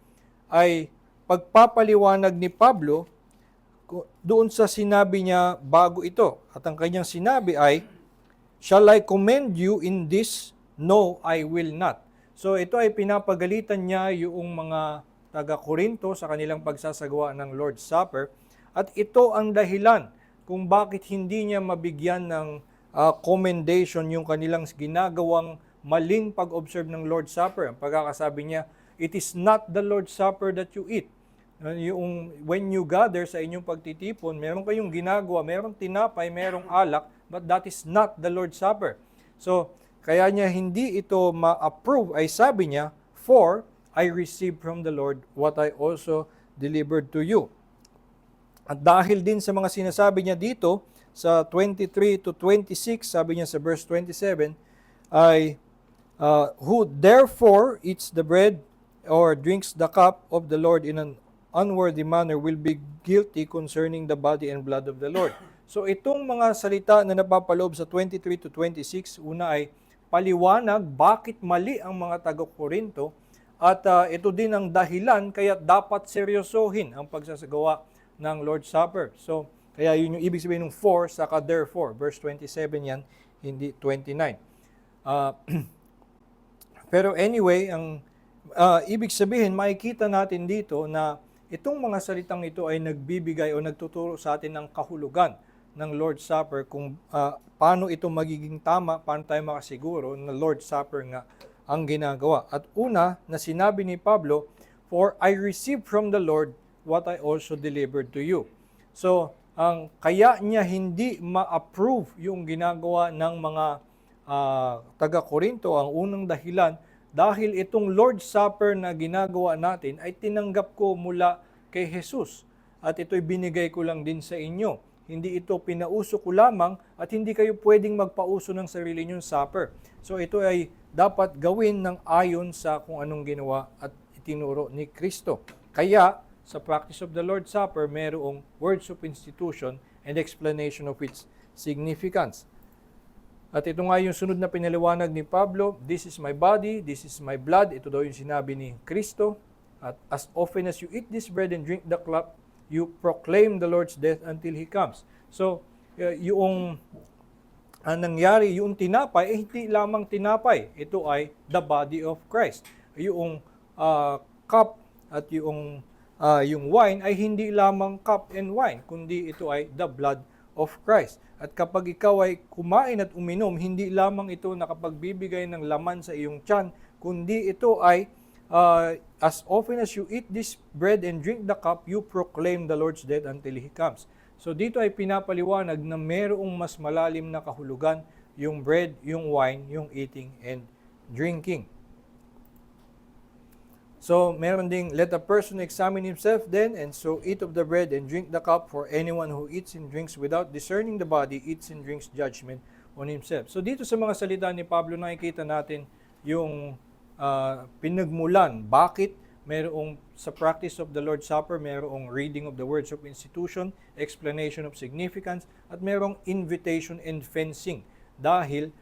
ay pagpapaliwanag ni Pablo doon sa sinabi niya bago ito. At ang kanyang sinabi ay, "Shall I commend you in this? No, I will not." So ito ay pinapagalitan niya yung mga taga-Korinto sa kanilang pagsasagawa ng Lord's Supper. At ito ang dahilan kung bakit hindi niya mabigyan ng commendation yung kanilang ginagawang maling pag-observe ng Lord's Supper. Ang pagkakasabi niya, "It is not the Lord's Supper that you eat." When you gather sa inyong pagtitipon, meron kayong ginagawa, merong tinapay, merong alak, but that is not the Lord's Supper. So, kaya niya hindi ito ma-approve, ay sabi niya, "For I received from the Lord what I also delivered to you." At dahil din sa mga sinasabi niya dito, sa 23 to 26, sabi niya sa verse 27, ay, "Who therefore eats the bread or drinks the cup of the Lord in an unworthy manner will be guilty concerning the body and blood of the Lord." So itong mga salita na napapaloob sa 23 to 26, una ay paliwanag bakit mali ang mga taga-Korinto at ito din ang dahilan kaya dapat seryosohin ang pagsasagawa ng Lord's Supper. So kaya yun yung ibig sabihin ng for, saka therefore. Verse 27 yan, hindi 29. Uh, pero anyway, ang ibig sabihin, makikita natin dito na itong mga salitang ito ay nagbibigay o nagtuturo sa atin ng kahulugan ng Lord's Supper kung paano ito magiging tama, paano tayo makasiguro na Lord's Supper nga ang ginagawa. At una na sinabi ni Pablo, "For I received from the Lord what I also delivered to you." So, ang kaya niya hindi ma-approve yung ginagawa ng mga taga-Korinto, ang unang dahilan, dahil itong Lord's Supper na ginagawa natin ay tinanggap ko mula kay Jesus at ito'y binigay ko lang din sa inyo. Hindi ito pinauso ko lamang at hindi kayo pwedeng magpauso ng sarili niyong supper. So ito ay dapat gawin ng ayon sa kung anong ginawa at itinuro ni Kristo. Kaya sa practice of the Lord's Supper, mayroong words of institution and explanation of its significance. At ito nga yung sunod na pinaliwanag ni Pablo, "This is my body, this is my blood." Ito daw yung sinabi ni Kristo. At as often as you eat this bread and drink the cup, you proclaim the Lord's death until He comes. So, yung nangyari, yung tinapay, hindi lamang tinapay. Ito ay the body of Christ. Yung cup at yung wine ay hindi lamang cup and wine, kundi ito ay the blood of Christ. At kapag ikaw ay kumain at uminom, hindi lamang ito nakapagbibigay ng laman sa iyong tiyan, kundi ito ay as often as you eat this bread and drink the cup, you proclaim the Lord's death until He comes. So dito ay pinapaliwanag na mayroong mas malalim na kahulugan yung bread, yung wine, yung eating and drinking. So meron ding, "Let a person examine himself then, and so eat of the bread and drink the cup, for anyone who eats and drinks without discerning the body, eats and drinks judgment on himself." So dito sa mga salita ni Pablo, nakikita natin yung pinagmulan. Bakit mayroong sa practice of the Lord's Supper, mayroong reading of the words of institution, explanation of significance, at mayroong invitation and fencing. Dahil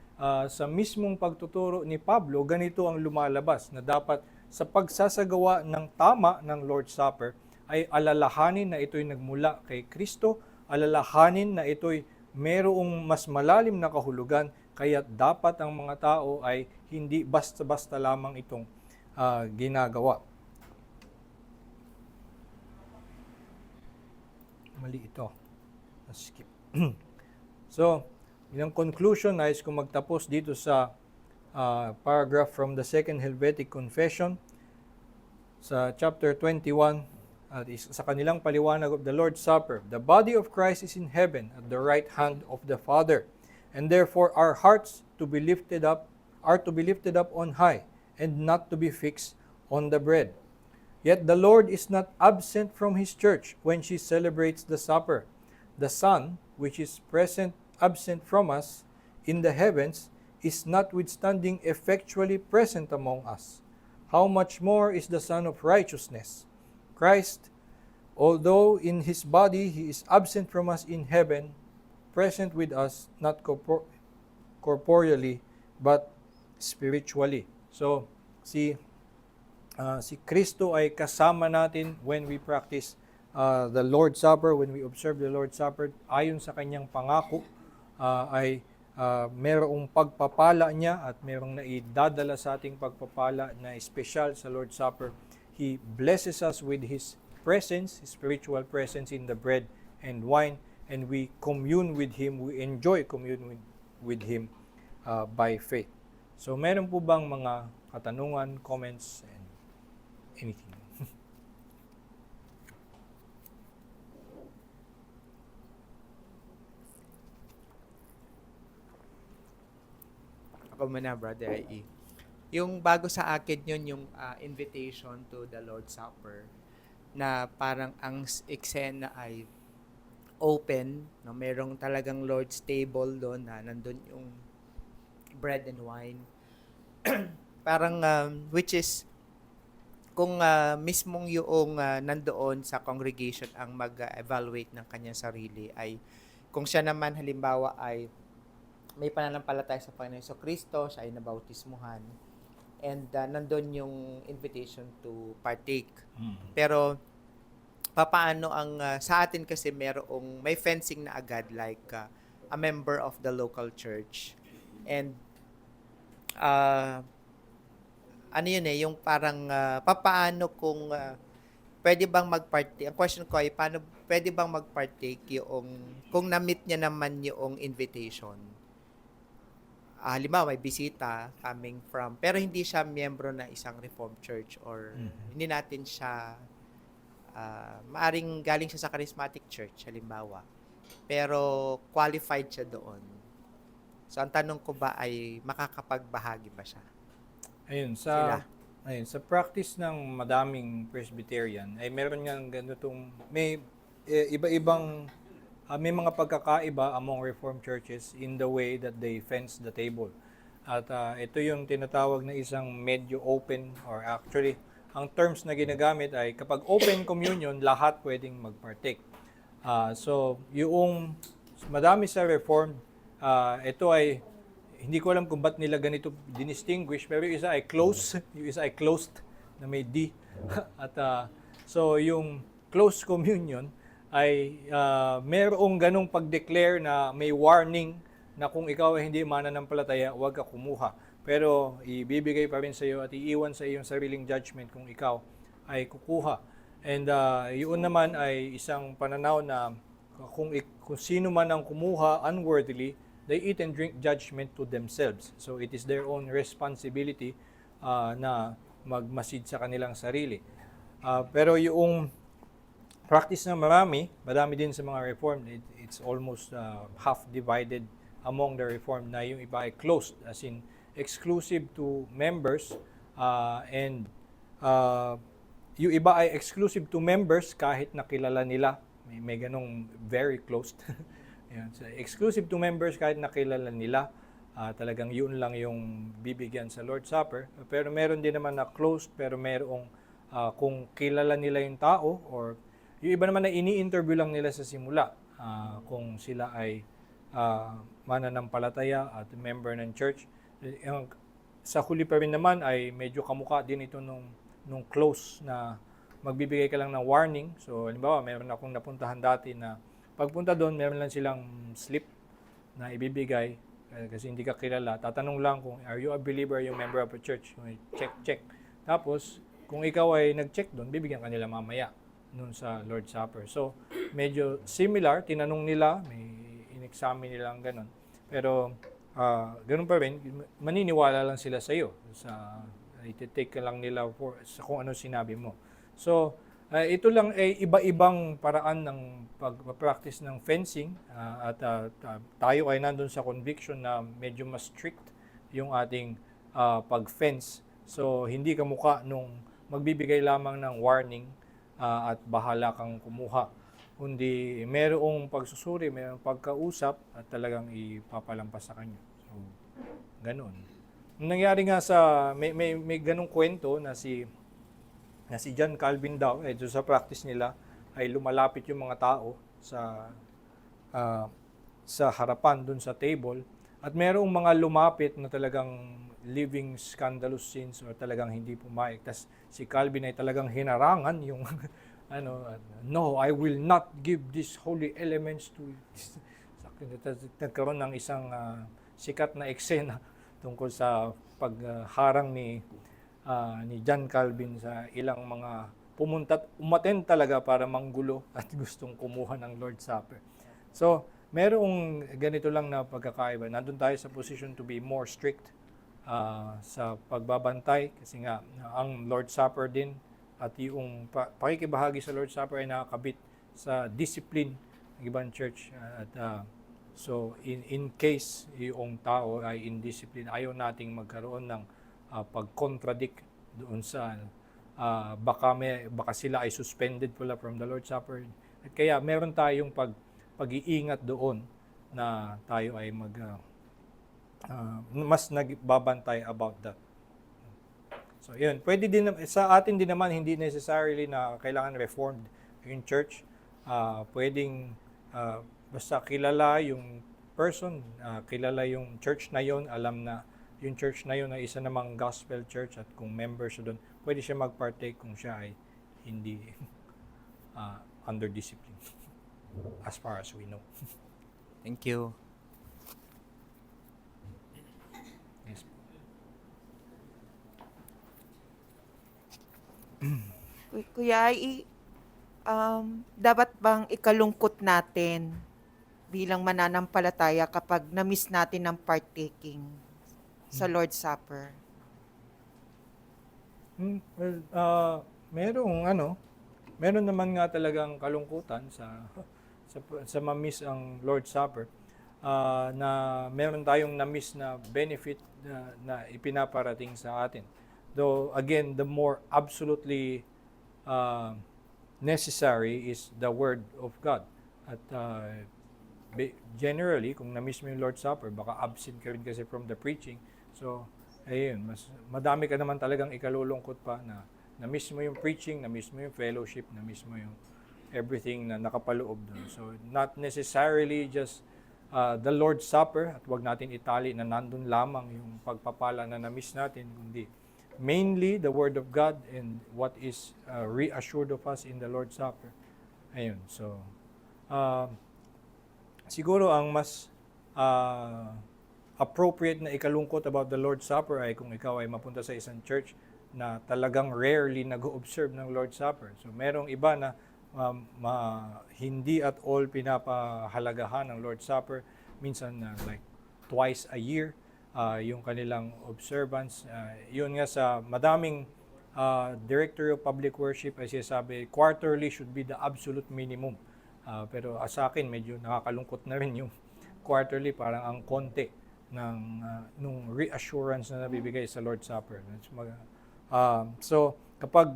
sa mismong pagtuturo ni Pablo, ganito ang lumalabas na dapat sa pagsasagawa ng tama ng Lord's Supper ay alalahanin na ito'y nagmula kay Kristo, alalahanin na ito'y mayroong mas malalim na kahulugan, kaya dapat ang mga tao ay hindi basta-basta lamang itong ginagawa. Mali ito. Skip. So, yung conclusion is kung magtapos dito sa paragraph from the Second Helvetic Confession sa chapter 21, sa kanilang paliwanag of the Lord's Supper, "The body of Christ is in heaven at the right hand of the Father, and therefore our hearts are to be lifted up on high, and not to be fixed on the bread. Yet the Lord is not absent from His church when she celebrates the supper. The Son, which is absent from us in the heavens, is notwithstanding effectually present among us. How much more is the Son of righteousness, Christ, although in His body He is absent from us in heaven, present with us, not corporeally, but spiritually." So, si Kristo ay kasama natin when we practice the Lord's Supper, when we observe the Lord's Supper. Ayon sa kanyang pangako, ay merong pagpapala niya at merong naidadala sa ating pagpapala na espesyal sa Lord's Supper. He blesses us with His presence, His spiritual presence in the bread and wine, and we commune with Him, we enjoy commune with Him by faith. So, meron po bang mga katanungan, comments, and anything? Ako muna, Brother I.E. Yung bago sa akin yun, yung invitation to the Lord's Supper, na parang ang eksena ay open, no? Merong talagang Lord's table doon na nandun yung bread and wine. Parang, which is, kung mismong yung nandoon sa congregation ang mag-evaluate ng kanyang sarili, ay kung siya naman halimbawa ay may pananampalataya sa Panginoon Kristo, siya ay nabautismuhan, and nandun yung invitation to partake. Pero papaano ang sa atin kasi may fencing na agad, like a member of the local church, and ano yun yung parang papaano kung pwede bang mag-partake, ang question ko ay paano pwede bang mag-partake yung kung na-meet niya naman yung invitation. Halimbawa may bisita coming from, pero hindi siya miyembro na isang Reformed Church, or hindi natin siya maaring galing siya sa Charismatic Church halimbawa, pero qualified siya doon. So ang tanong ko ba ay makakapagbahagi ba siya? Ayun, Sila. sa practice ng madaming Presbyterian, ay meron nga ganitong, iba-ibang, may mga pagkakaiba among Reformed churches in the way that they fence the table. At ito yung tinatawag na isang medyo open, or actually, ang terms na ginagamit ay kapag open communion, lahat pwedeng magpartake. So, yung madami sa Reformed, ito ay, hindi ko alam kung ba't nila ganito dinistinguish, pero yung isa ay close, yung isa ay closed, na may D. At so, yung close communion ay merong ganong pag-declare na may warning na kung ikaw ay hindi mananampalataya, huwag ka kumuha. Pero ibibigay pa rin sa iyo at iiwan sa iyong sariling judgment kung ikaw ay kukuha. And yun naman ay isang pananaw na kung sino man ang kumuha unworthily, they eat and drink judgment to themselves. So it is their own responsibility na magmasid sa kanilang sarili. Pero yung practice na marami din sa mga Reformed, it's almost half divided among the Reformed, na yung iba ay closed, as in exclusive to members, and yung iba ay exclusive to members kahit nakilala nila. May ganong very closed. Yan, so exclusive to members kahit nakilala nila. Talagang yun lang yung bibigyan sa Lord's Supper. Pero meron din naman na closed, pero merong kung kilala nila yung tao, or yung iba naman na ini-interview lang nila sa simula kung sila ay mananampalataya at member ng church. Sa huli pa rin naman ay medyo kamukha din ito nung close, na magbibigay ka lang ng warning. So halimbawa, meron akong napuntahan dati na pagpunta doon, meron lang silang slip na ibibigay kasi hindi ka kilala. Tatanong lang kung are you a believer, yung member of a church. Check. Tapos kung ikaw ay nag-check doon, bibigyan ka nila mamaya noon sa Lord's Supper. So, medyo similar, tinanong nila, may in-examine nilang ganun. Pero, ganun pa rin, maniniwala lang sila sa iyo. Iti-take ka lang nila sa kung ano sinabi mo. So, ito lang ay iba-ibang paraan ng pag-practice ng fencing, at tayo ay nandun sa conviction na medyo mas strict yung ating pag-fence. So, hindi kamukha nung magbibigay lamang ng warning at bahala kang kumuha, kundi merong pagsusuri, merong pagkausap at talagang ipapalampas sa kanya. So, ganun. Nangyari nga may ganung kwento na si John Calvin daw, sa practice nila ay lumalapit yung mga tao sa harapan dun sa table, at merong mga lumapit na talagang living scandalous sins, or talagang hindi pumayag. Tas si Calvin ay talagang hinarangan yung no, I will not give these holy elements to nagkaroon ng isang sikat na eksena tungkol sa pagharang ni John Calvin sa ilang mga umattend talaga para manggulo at gustong kumuha ng Lord's Supper. So, merong ganito lang na pagkakaiba. Nandun tayo sa position to be more strict sa pagbabantay, kasi nga ang Lord's Supper din at yung pakikibahagi sa Lord's Supper ay nakakabit sa discipline ng ibang church. So in case yung tao ay indiscipline, ayaw nating magkaroon ng pag-contradict doon sa baka sila ay suspended pala from the Lord's Supper. At kaya meron tayong pag-iingat doon na tayo ay mas nagbabantay about that. So yun, pwede din sa atin din naman, hindi necessarily na kailangan reformed yung church. Pwedeng basta kilala yung person, kilala yung church na yon, alam na yung church na yun ay isa namang gospel church at kung member siya doon, pwede siya mag-partake kung siya ay hindi under discipline as far as we know. Thank you. Yes. Kuya, dapat bang ikalungkot natin bilang mananampalataya kapag na-miss natin ang partaking sa Lord's Supper? Well, meron naman nga talagang kalungkutan sa ma-miss ang Lord's Supper, na meron tayong na-miss na benefit na ipinaparating sa atin. Though again, the more absolutely necessary is the Word of God. At generally, kung na-miss mo yung Lord's Supper, baka absent ka rin kasi from the preaching. So, ayun, madami ka naman talagang ikalulungkot pa na na-miss mo yung preaching, na-miss mo yung fellowship, na-miss mo yung everything na nakapaloob doon. So, not necessarily just the Lord's Supper, at wag natin itali na nandun lamang yung pagpapala na na-miss natin, kundi mainly the Word of God and what is reassured of us in the Lord's Supper. Ayun, so siguro ang mas appropriate na ikalungkot about the Lord's Supper ay kung ikaw ay mapunta sa isang church na talagang rarely nag-observe ng Lord's Supper. So merong iba na hindi at all pinapahalagahan ng Lord's Supper, minsan like twice a year yung kanilang observance. Yun nga, sa madaming Directory of Public Worship ay sinasabi quarterly should be the absolute minimum. Pero sa akin medyo nakakalungkot na rin yung quarterly, parang ang konti ng nung reassurance na nabibigay sa Lord's Supper. So kapag,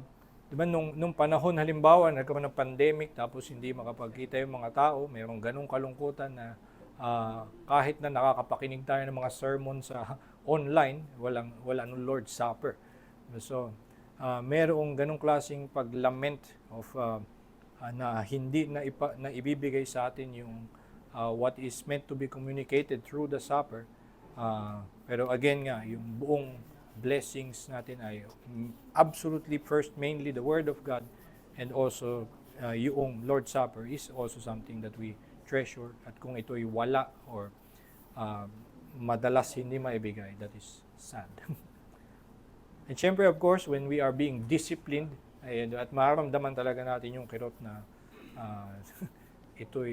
di ba, nung panahon halimbawa nagkaroon ng pandemic tapos hindi makapagkita yung mga tao, mayroong ganung kalungkutan na kahit na nakakapakinig tayo ng mga sermon sa online, wala nung Lord's Supper. So mayroong ganung klaseng paglament of na hindi na ibibigay sa atin yung what is meant to be communicated through the supper. Pero again nga, yung buong blessings natin ay absolutely first, mainly the Word of God, and also yung Lord's Supper is also something that we treasure. At kung ito'y wala or madalas hindi maibigay, that is sad. And syempre, of course, when we are being disciplined, at mararamdaman talaga natin yung kirot na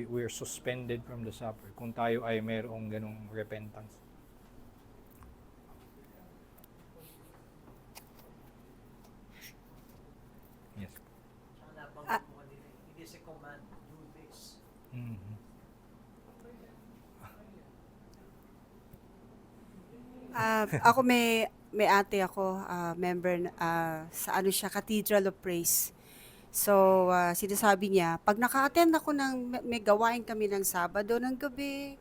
we're suspended from the supper kung tayo ay mayroong ganong repentance. Yes. It is a command, do this. Mm-hmm. Ako may ate ako, member sa ano siya, Cathedral of Praise. So, sinasabi niya, pag naka-attend ako may gawain kami ng Sabado ng gabi,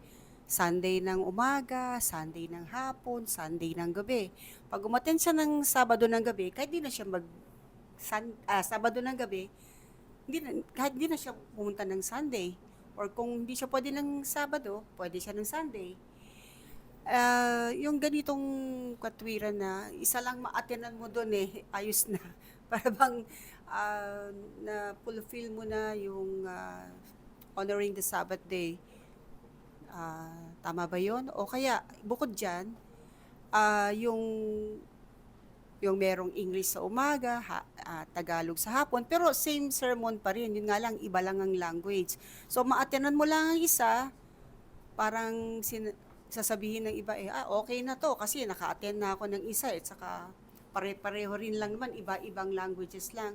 Sunday ng umaga, Sunday ng hapon, Sunday ng gabi. Pag umattend siya ng Sabado ng gabi, kahit di na siya Sabado ng gabi, kahit di na siya pumunta ng Sunday. Or kung hindi siya pwede ng Sabado, pwede siya ng Sunday. Yung ganitong katwiran na isa lang ma-attenan mo doon ayos na. Para bang na fulfill mo na yung honoring the Sabbath day. Tama ba yun? O kaya, bukod dyan, yung merong English sa umaga, Tagalog sa hapon, pero same sermon pa rin. Yun nga lang, iba lang ang language. So, ma-attenan mo lang ang isa, parang sasabihin ng iba, okay na to kasi naka-attend na ako ng isa at saka pare-pareho rin lang naman, iba-ibang languages lang.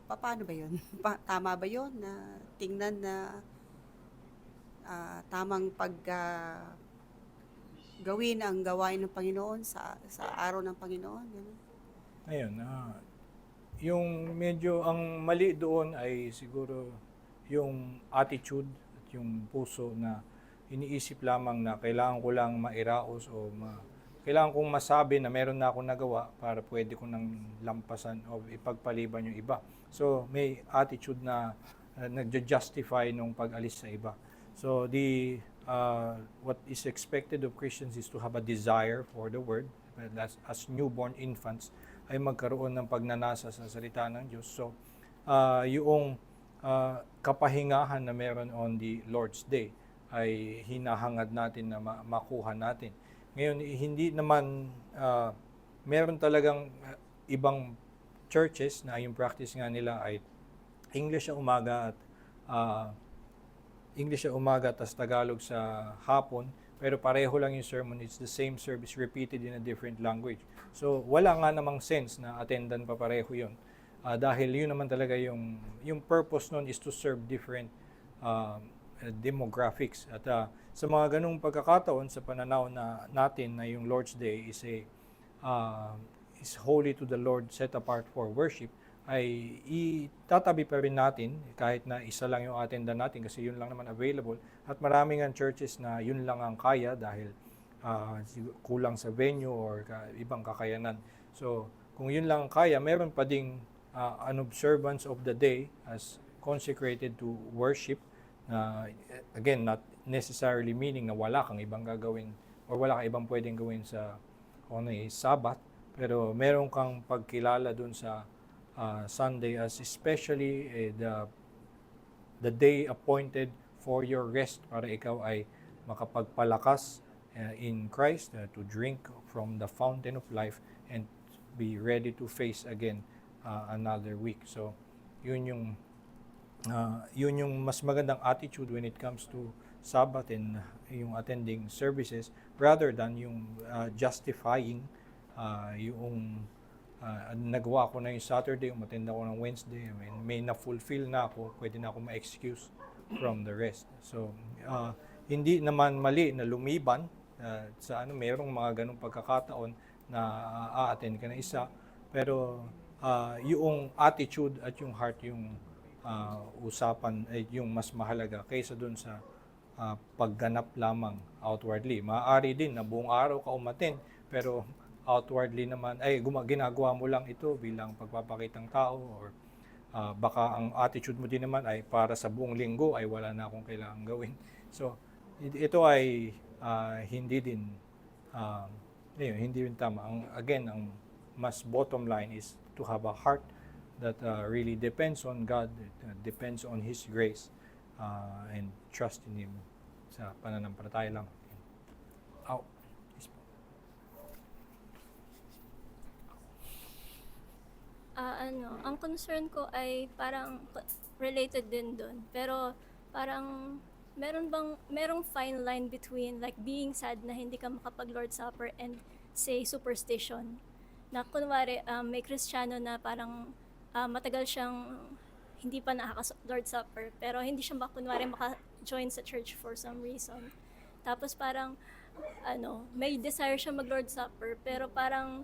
Paano ba yun? Tama ba yun na tingnan na tamang gawin ang gawain ng Panginoon sa araw ng Panginoon? Ganun. Ayun, yung medyo ang mali doon ay siguro yung attitude at yung puso na iniisip lamang na kailangan ko lang mairaos o kailangan kong masabi na meron na akong nagawa para pwede ko nang lampasan o ipagpaliban yung iba. So may attitude na nagja-justify nung pag-alis sa iba. So what is expected of Christians is to have a desire for the word. As newborn infants ay magkaroon ng pagnanasa sa salita ng Diyos. So yung kapahingahan na meron on the Lord's Day ay hinahangad natin na makuha natin. Ngayon, hindi naman meron talagang ibang churches na yung practice nga nila ay English sa umaga at tas Tagalog sa hapon, pero pareho lang yung sermon. It's the same service repeated in a different language. So wala nga namang sense na attendan pa pareho yun. Dahil yun naman talaga yung purpose nun is to serve different demographics. At sa mga ganung pagkakataon, sa pananaw natin na yung Lord's Day is holy to the Lord, set apart for worship, ay itatabi pa rin natin kahit na isa lang yung attendan natin kasi yun lang naman available. At maraming ang churches na yun lang ang kaya dahil kulang sa venue or ibang kakayanan. So kung yun lang ang kaya, meron pa ding an observance of the day as consecrated to worship. Again, not necessarily meaning na wala kang ibang gagawin or wala kang ibang pwedeng gawin sa Sabbath, pero meron kang pagkilala dun sa Sunday as especially the day appointed for your rest para ikaw ay makapagpalakas in Christ, to drink from the fountain of life and be ready to face again another week. So yun yung mas magandang attitude when it comes to Sabbath and yung attending services rather than yung justifying yung nagawa ko na yung Saturday, umattend ako ng Wednesday, may na-fulfill na ako, pwede na ako ma-excuse from the rest. So hindi naman mali na lumiban sa merong mga ganong pagkakataon na a-attend ka na isa, pero yung attitude at yung heart yung usapan ay yung mas mahalaga kaysa dun sa pagganap lamang outwardly. Maaari din na buong araw ka umattend pero outwardly naman ay ginagawa mo lang ito bilang pagpapakitang tao, or baka ang attitude mo din naman ay para sa buong linggo ay wala na akong kailangang gawin. So ito ay hindi din tama. Ang mas bottom line is to have a heart that really depends on God, depends on His grace, and trust in Him sa pananampalataya lang. Ang concern ko ay parang related din doon. Pero parang merong fine line between like being sad na hindi ka makapag-Lord's Supper and say superstition. Na kunwari may Kristiyano na parang matagal siyang hindi pa nakaka-Lord's Supper pero hindi siya kunwari maka-join sa church for some reason. Tapos parang may desire siya mag-Lord's Supper pero parang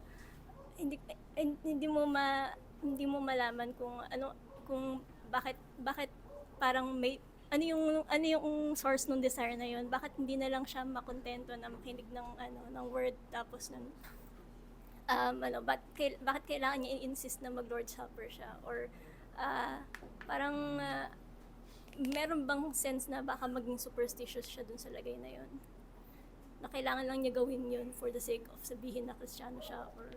hindi mo malaman kung bakit parang may ano yung source ng desire na yun, bakit hindi na lang siya makontento na makinig ng word, tapos bakit kailangan niya i-insist na mag-Lord's Supper siya, or parang meron bang sense na baka maging superstitious siya dun sa lagay na yun, na kailangan lang niya gawin yun for the sake of sabihin na Kristiyano siya, or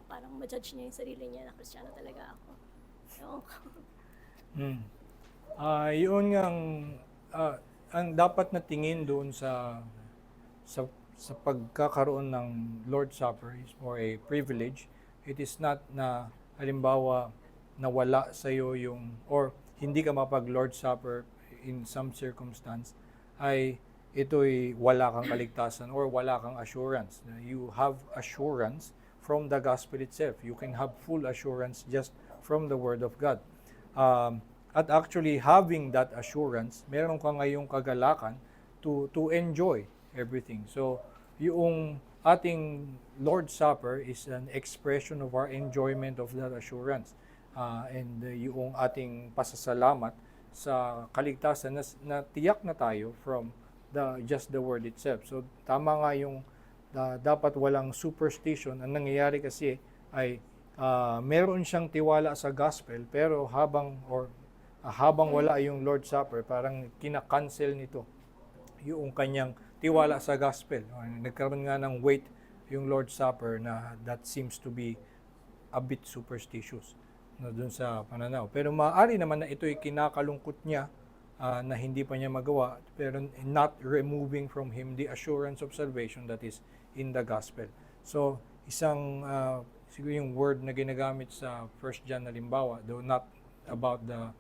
parang ma-judge niya yung sarili niya na Kristiyano talaga ako. Ewan ko. Yun ang dapat na tingin doon sa pagkakaroon ng Lord's Supper is for a privilege. It is not na halimbawa nawala sa iyo or hindi ka mapag-Lord's Supper in some circumstance ay ito'y wala kang kaligtasan or wala kang assurance. You have assurance from the gospel itself. You can have full assurance just from the Word of God. At actually having that assurance, meron ka ngayong kagalakan to enjoy everything. So, yung ating Lord's Supper is an expression of our enjoyment of that assurance. And yung ating pasasalamat sa kaligtasan na tiyak na tayo from just the word itself. So, tama nga yung dapat walang superstition. Ang nangyayari kasi ay meron siyang tiwala sa gospel, pero habang wala yung Lord's Supper, parang kinakancel nito yung kanyang tiwala sa gospel. Nagkaroon nga ng weight yung Lord's Supper na that seems to be a bit superstitious na dun sa pananaw. Pero maaari naman na ito'y kinakalungkot niya na hindi pa niya magawa, pero not removing from him the assurance of salvation that is in the gospel. So, isang siguro yung word na ginagamit sa 1 John na limbawa, though not about the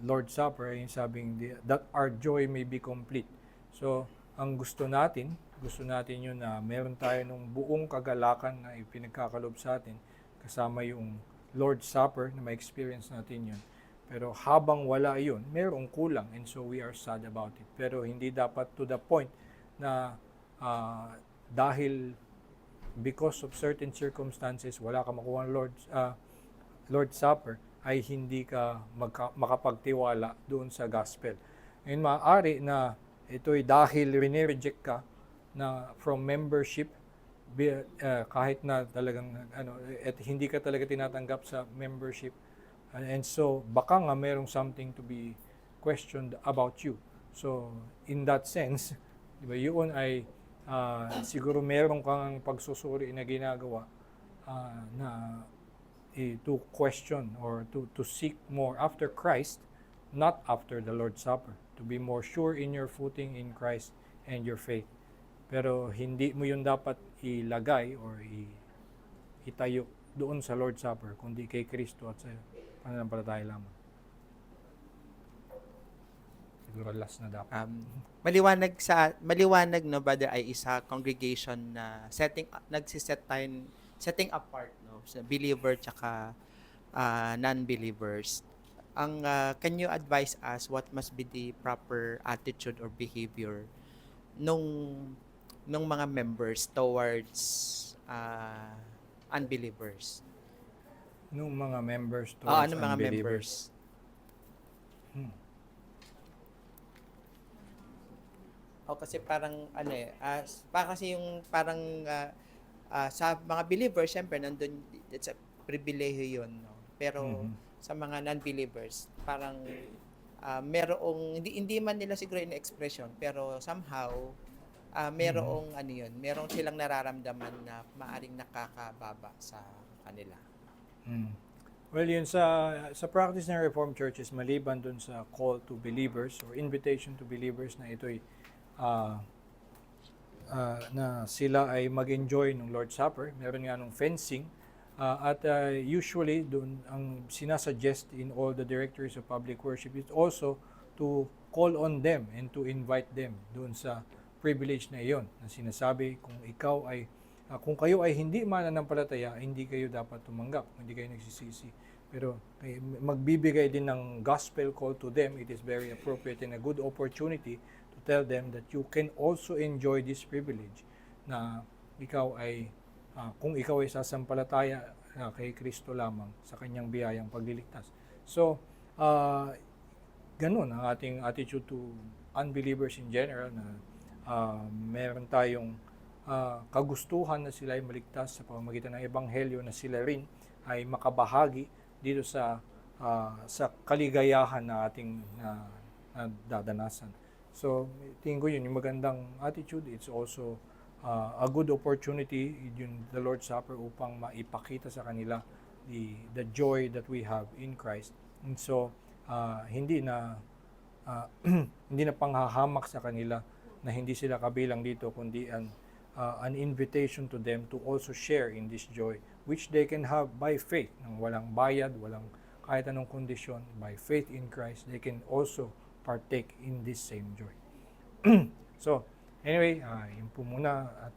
Lord's Supper, yung sabing that our joy may be complete. So, ang gusto natin yun na meron tayo ng buong kagalakan na ipinagkakalob sa atin, kasama yung Lord's Supper na ma-experience natin yun. Pero habang wala yun, merong kulang, and so we are sad about it. Pero hindi dapat to the point na dahil because of certain circumstances, wala ka makuha ng Lord's Supper, ay hindi ka makapagtiwala doon sa gospel. Ngayon, maaari na ito'y dahil rinireject ka na from membership, kahit na talagang at hindi ka talaga tinatanggap sa membership, and so baka nga merong something to be questioned about you. So in that sense, di ba, yun ay siguro merong kang pagsusuri na ginagawa na to question or to seek more after Christ, not after the Lord's Supper, to be more sure in your footing in Christ and your faith. Pero hindi mo yun dapat ilagay or itayo doon sa Lord's Supper, kundi kay Kristo at sa pananampalataya lamang. Siguro last na dapat. Maliwanag no brother ay isa congregation na setting apart no sa believer tsaka non-believers. Can you advise us what must be the proper attitude or behavior nung mga members towards unbelievers? Nung mga members to Mga members? Kasi parang kasi yung parang sa mga believers syempre nandun, it's a pribilehiyo yun, no? Pero sa mga non-believers parang merong hindi man nila siguro in expression pero somehow merong merong silang nararamdaman na maaring nakakababa sa kanila. Well, yun sa practice ng Reformed Churches, maliban dun sa call to believers or invitation to believers na ito'y na sila ay mag-enjoy ng Lord's Supper, meron nga nung fencing, at usually dun ang sinasuggest in all the directories of public worship is also to call on them and to invite them dun sa privilege na iyon, na sinasabi kung kayo ay hindi mananampalataya, hindi kayo dapat tumanggap, hindi kayo nagsisisi. Pero magbibigay din ng gospel call to them, it is very appropriate and a good opportunity to tell them that you can also enjoy this privilege, na ikaw ay, kung ikaw ay sasampalataya kay Kristo lamang sa kanyang biyayang pagliligtas. So, ganun ang ating attitude to unbelievers in general, na meron tayong kagustuhan na sila ay maligtas sa pamamagitan ng ebanghelyo, na sila rin ay makabahagi dito sa kaligayahan na ating dadanasan. So, tingin ko yun yung magandang attitude. It's also a good opportunity, yun the Lord's Supper, upang maipakita sa kanila the joy that we have in Christ. And so, hindi na panghahamak sa kanila na hindi sila kabilang dito, kundi an invitation to them to also share in this joy, which they can have by faith, nang walang bayad, walang kahit anong kondisyon. By faith in Christ, they can also partake in this same joy. So, anyway, yun po muna. At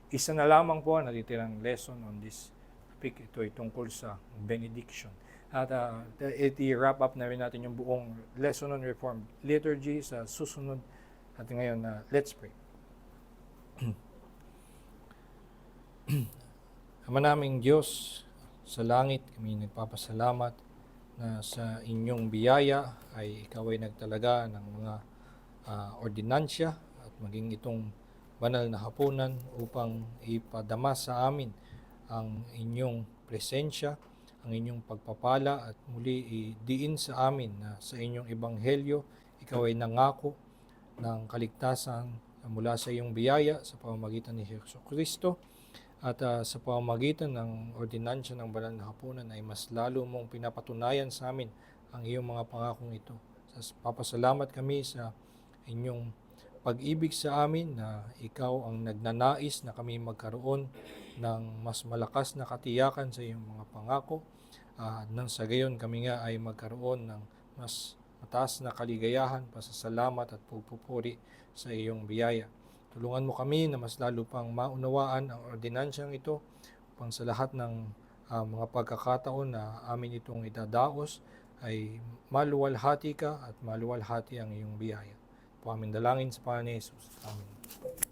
isa na lamang po ang natitirang lesson on this topic. Ito ay tungkol sa benediction. At i-wrap up na rin natin yung buong lesson on Reformed Liturgy sa susunod. At ngayon, let's pray. Ama naming Diyos sa langit, kami nagpapasalamat na sa inyong biyaya ay ikaw ay nagtalaga ng mga ordinansya at maging itong banal na hapunan upang ipadama sa amin ang inyong presensya ang inyong pagpapala at muli idiin sa amin na sa inyong ebanghelyo, ikaw ay nangako ng kaligtasan mula sa iyong biyaya sa pamamagitan ni Jesucristo at sa pamamagitan ng ordinansya ng banal na hapunan ay mas lalo mong pinapatunayan sa amin ang iyong mga pangakong ito. Papasalamat kami sa inyong pag-ibig sa amin na ikaw ang nagnanais na kami magkaroon ng mas malakas na katiyakan sa iyong mga pangako. Nang sa gayon kami nga ay magkaroon ng mas mataas na kaligayahan, pasasalamat at pagpupuri sa iyong biyaya. Tulungan mo kami na mas lalo pang maunawaan ang ordinansyang ito upang sa lahat ng mga pagkakataon na amin itong idadaos ay maluwalhati ka at maluwalhati ang iyong biyaya. Po aming dalangin sa pangalan ni Jesus. Amen.